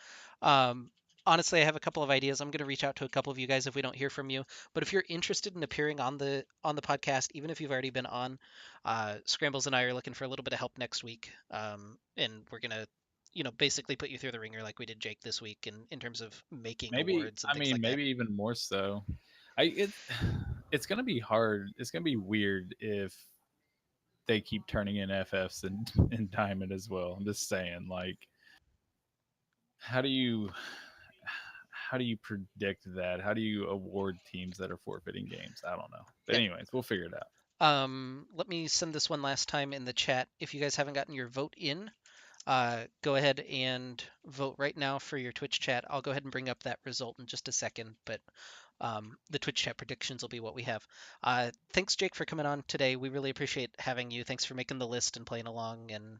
Honestly, I have a couple of ideas. I'm going to reach out to a couple of you guys if we don't hear from you. But if you're interested in appearing on the podcast, even if you've already been on, Scrambles and I are looking for a little bit of help next week. And we're going to, basically put you through the ringer like we did Jake this week in terms of making awards and things like that. Maybe even more so. It's going to be hard. It's going to be weird if they keep turning in FFs and Diamond as well. I'm just saying, like, how do you predict that? How do you award teams that are forfeiting games? I don't know. But anyways, we'll figure it out. Let me send this one last time in the chat. If you guys haven't gotten your vote in, go ahead and vote right now for your Twitch chat. I'll go ahead and bring up that result in just a second, but the Twitch chat predictions will be what we have. Thanks, Jake, for coming on today. We really appreciate having you. Thanks for making the list and playing along and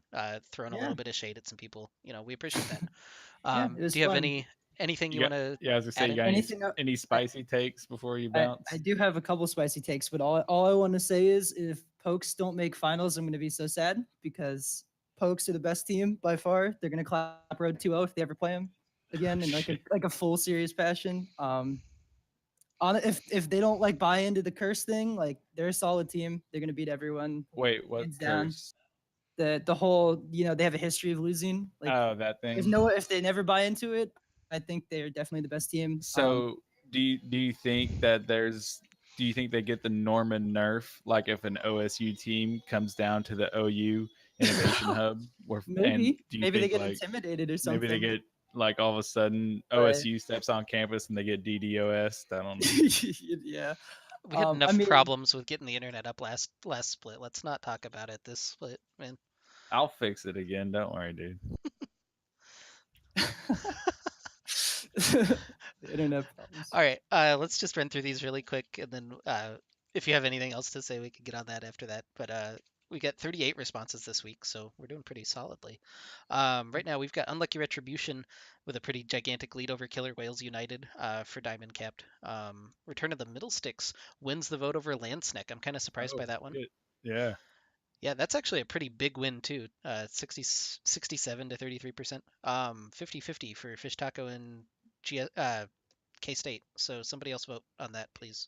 throwing a little bit of shade at some people. We appreciate that. Do you have anything you want to? Yeah, I was gonna say, you got any spicy takes before you bounce? I do have a couple spicy takes, but all I want to say is if Pokes don't make finals, I'm going to be so sad because Pokes are the best team by far. They're going to clap Road 2-0 if they ever play them again in like a full serious passion. If they don't like buy into the curse thing, like they're a solid team. They're gonna beat everyone. Wait, what curse? The whole they have a history of losing. Like, that thing. If they never buy into it, I think they're definitely the best team. So do you think that there's do you think they get the Norman nerf? Like if an OSU team comes down to the OU Innovation Hub, and do you maybe they think get like intimidated or something. maybe they get like all of a sudden OSU steps on campus and they get DDoS? I don't know. Yeah. We had enough I mean, problems with getting the internet up last split. Let's not talk about it this split, man. I'll fix it again. Don't worry, dude. the internet problems. All right, let's just run through these really quick, and then if you have anything else to say, we can get on that after that. But we got 38 responses this week, so we're doing pretty solidly. Right now, we've got Unlucky Retribution with a pretty gigantic lead over Killer Whales United for Diamond Capped. Return of the Middle Sticks wins the vote over Landsneck. I'm kind of surprised by that one. Good. Yeah. Yeah, that's actually a pretty big win too. 67 to 33%. 50-50 for Fish Taco and K-State. So somebody else vote on that, please,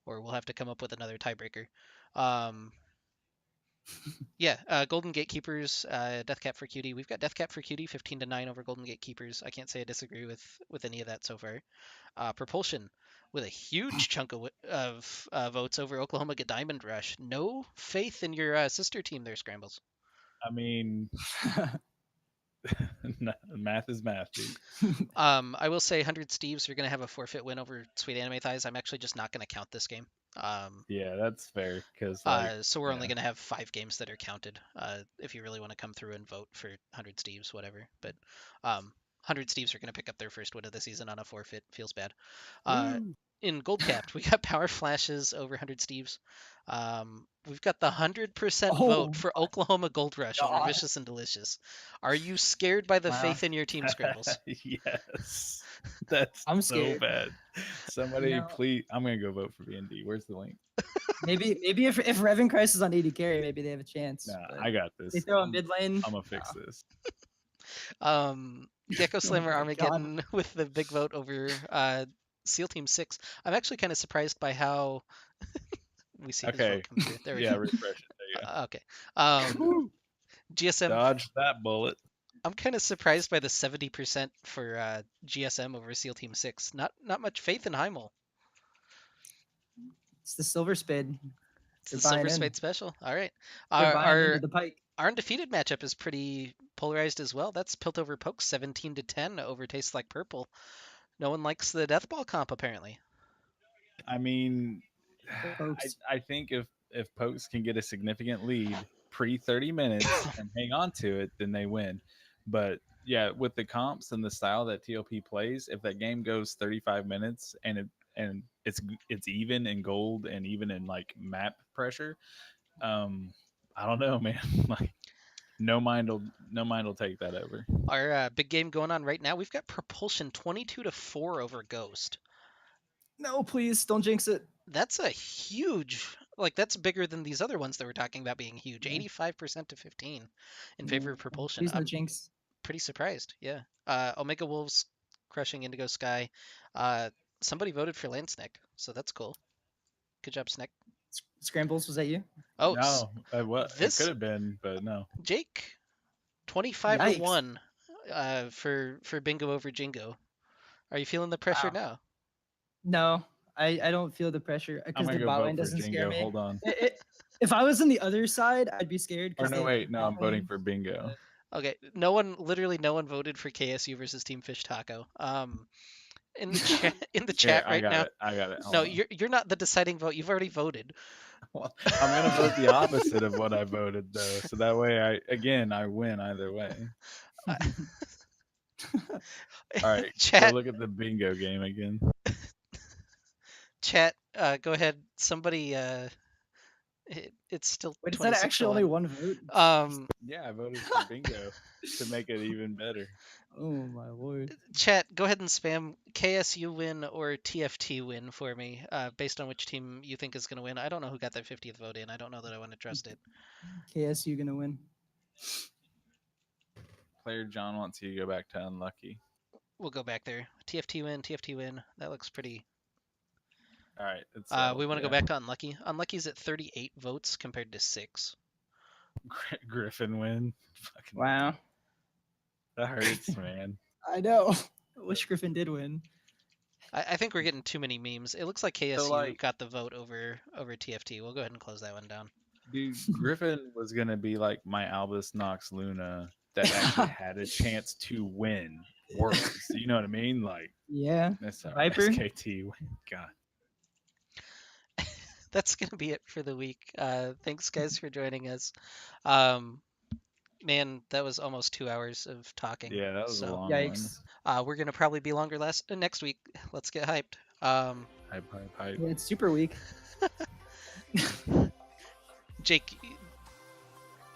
or we'll have to come up with another tiebreaker. Yeah, Golden Gatekeepers, Deathcap for Cutie. We've got Deathcap for Cutie, 15-9 over Golden Gatekeepers. I can't say I disagree with any of that so far. Propulsion with a huge chunk of votes over Oklahoma Diamond Rush. No faith in your sister team there, Scrambles. I mean, math is math, dude. I will say 100 Steves are going to have a forfeit win over Sweet Anime Thighs. I'm actually just not going to count this game. Yeah, that's fair. Because so we're only going to have 5 games that are counted. If you really want to come through and vote for 100 Steves, whatever. But 100 Steves are going to pick up their first win of the season on a forfeit. Feels bad. In Gold Capped, we got Power Flashes over 100 Steves. We've got the 100% vote for Oklahoma Gold Rush over Vicious and Delicious. Are you scared by the faith in your team, Scrambles? Yes. I'm so scared. bad. Somebody please, I'm going to go vote for BND. Where's the link? Maybe if Revan Christ is on AD carry, maybe they have a chance. Nah, I got this. They throw a mid lane. I'm going to fix this. Gecko Slammer my Armageddon with the big vote over SEAL Team 6. I'm actually kind of surprised by how we see his vote come through. There we go. Refresh it. There you go. Okay. GSM. Dodge that bullet. I'm kind of surprised by the 70% for GSM over SEAL Team 6. Not much faith in Heimel. It's the Silver Spade. It's the Silver Spade special. All right. Our the pike. Our undefeated matchup is pretty polarized as well. That's Piltover Pokes 17-10 over Tastes Like Purple. No one likes the Death Ball comp, apparently. I mean, I think if Pokes can get a significant lead pre 30 minutes and hang on to it, then they win. But yeah, with the comps and the style that TLP plays, if that game goes 35 minutes and it's even in gold and even in like map pressure, I don't know, man. Like no mind will take that over. Our big game going on right now, we've got Propulsion 22-4 over Ghost. No, please don't jinx it. That's a huge, that's bigger than these other ones that we're talking about being huge. 85% to 15 in favor of Propulsion. Please no jinx. Pretty surprised, yeah. Omega Wolves crushing Indigo Sky. Somebody voted for Landsneck, so that's cool. Good job, Sneck. Scrambles, was that you? Oh, no. It could have been, but no. Jake, 25-1 for Bingo over Jingo. Are you feeling the pressure now? No, I don't feel the pressure because the bot lane doesn't scare me. Hold on. If I was on the other side, I'd be scared. No, I'm voting for Bingo. Okay, no one voted for KSU versus Team Fish Taco. In the chat right now. I got it. No, you're not the deciding vote. You've already voted. Well, I'm gonna vote the opposite of what I voted though, so that way I win either way. All right, chat. Go look at the bingo game again. Chat, go ahead. Somebody. It's still. Wait, is that actually only one vote? Yeah, I voted for bingo to make it even better. Oh my lord. Chat, go ahead and spam KSU win or TFT win for me, based on which team you think is going to win. I don't know who got that 50th vote in. I don't know that I want to trust it. KSU going to win. Player John wants you to go back to unlucky. We'll go back there. TFT win. That looks pretty... All right. We want to go back to unlucky. Unlucky's at 38 votes compared to 6. Griffin win. Fucking wow. That hurts, man. I know. I wish Griffin did win. I think we're getting too many memes. It looks like KSU like- got the vote over TFT. We'll go ahead and close that one down. Dude, Griffin was gonna be like my Albus Nox Luna that actually had a chance to win Worlds. You know what I mean? Like, Yeah. that's our Viper? SKT. God. That's gonna be it for the week. Thanks guys for joining us. Man, that was almost 2 hours of talking. Yeah, that was a so, long Yikes. we're gonna probably be longer next week. Let's get hyped. one. Hype. Yeah, it's super weak. Jake,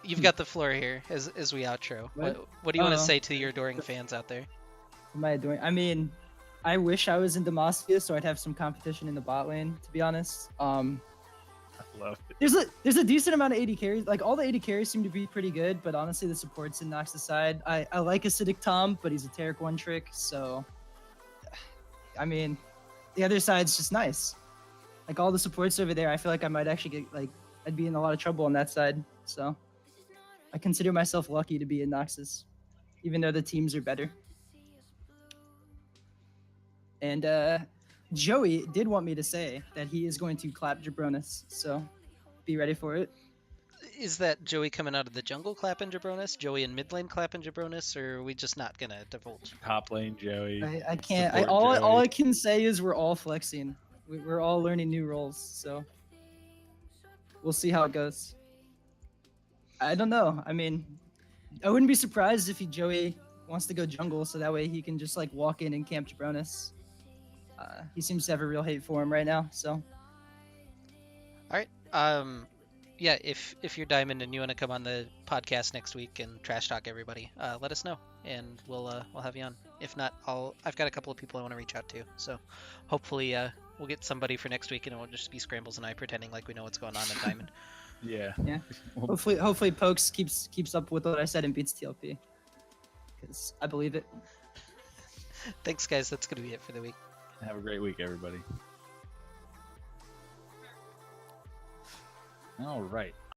you've got the floor here as we outro. What do you want to say to your adoring fans out there? What am I doing? I mean, I wish I was in Demacia so I'd have some competition in the bot lane, to be honest. I love it. There's a decent amount of AD carries. Like, all the AD carries seem to be pretty good, but honestly, the supports in Nox aside, I like Acidic Tom, but he's a Taric one trick, so I mean, the other side's just nice. Like, all the supports over there, I feel like I might actually get, like, I'd be in a lot of trouble on that side, so I consider myself lucky to be in Noxus, even though the teams are better. And Joey did want me to say that he is going to clap Jabronis, so be ready for it. Is that Joey coming out of the jungle clapping Jabronis? Joey in mid lane clapping Jabronis? Or are we just not gonna divulge? Top lane Joey. I can't. Support All I Joey. can say is we're all flexing. We're all learning new roles, so we'll see how it goes. I don't know. I mean, I wouldn't be surprised if Joey wants to go jungle, so that way he can just like walk in and camp Jabronis. He seems to have a real hate for him right now, so. All right. Yeah, if you're Diamond and you want to come on the podcast next week and trash talk everybody, let us know and we'll have you on. If not, I've got a couple of people I want to reach out to, so hopefully we'll get somebody for next week and it won't just be Scrambles and I pretending like we know what's going on in Diamond. Yeah. Yeah. Hopefully Pokes keeps up with what I said and beats TLP, because I believe it. Thanks guys, that's gonna be it for the week. Have a great week, everybody. All right.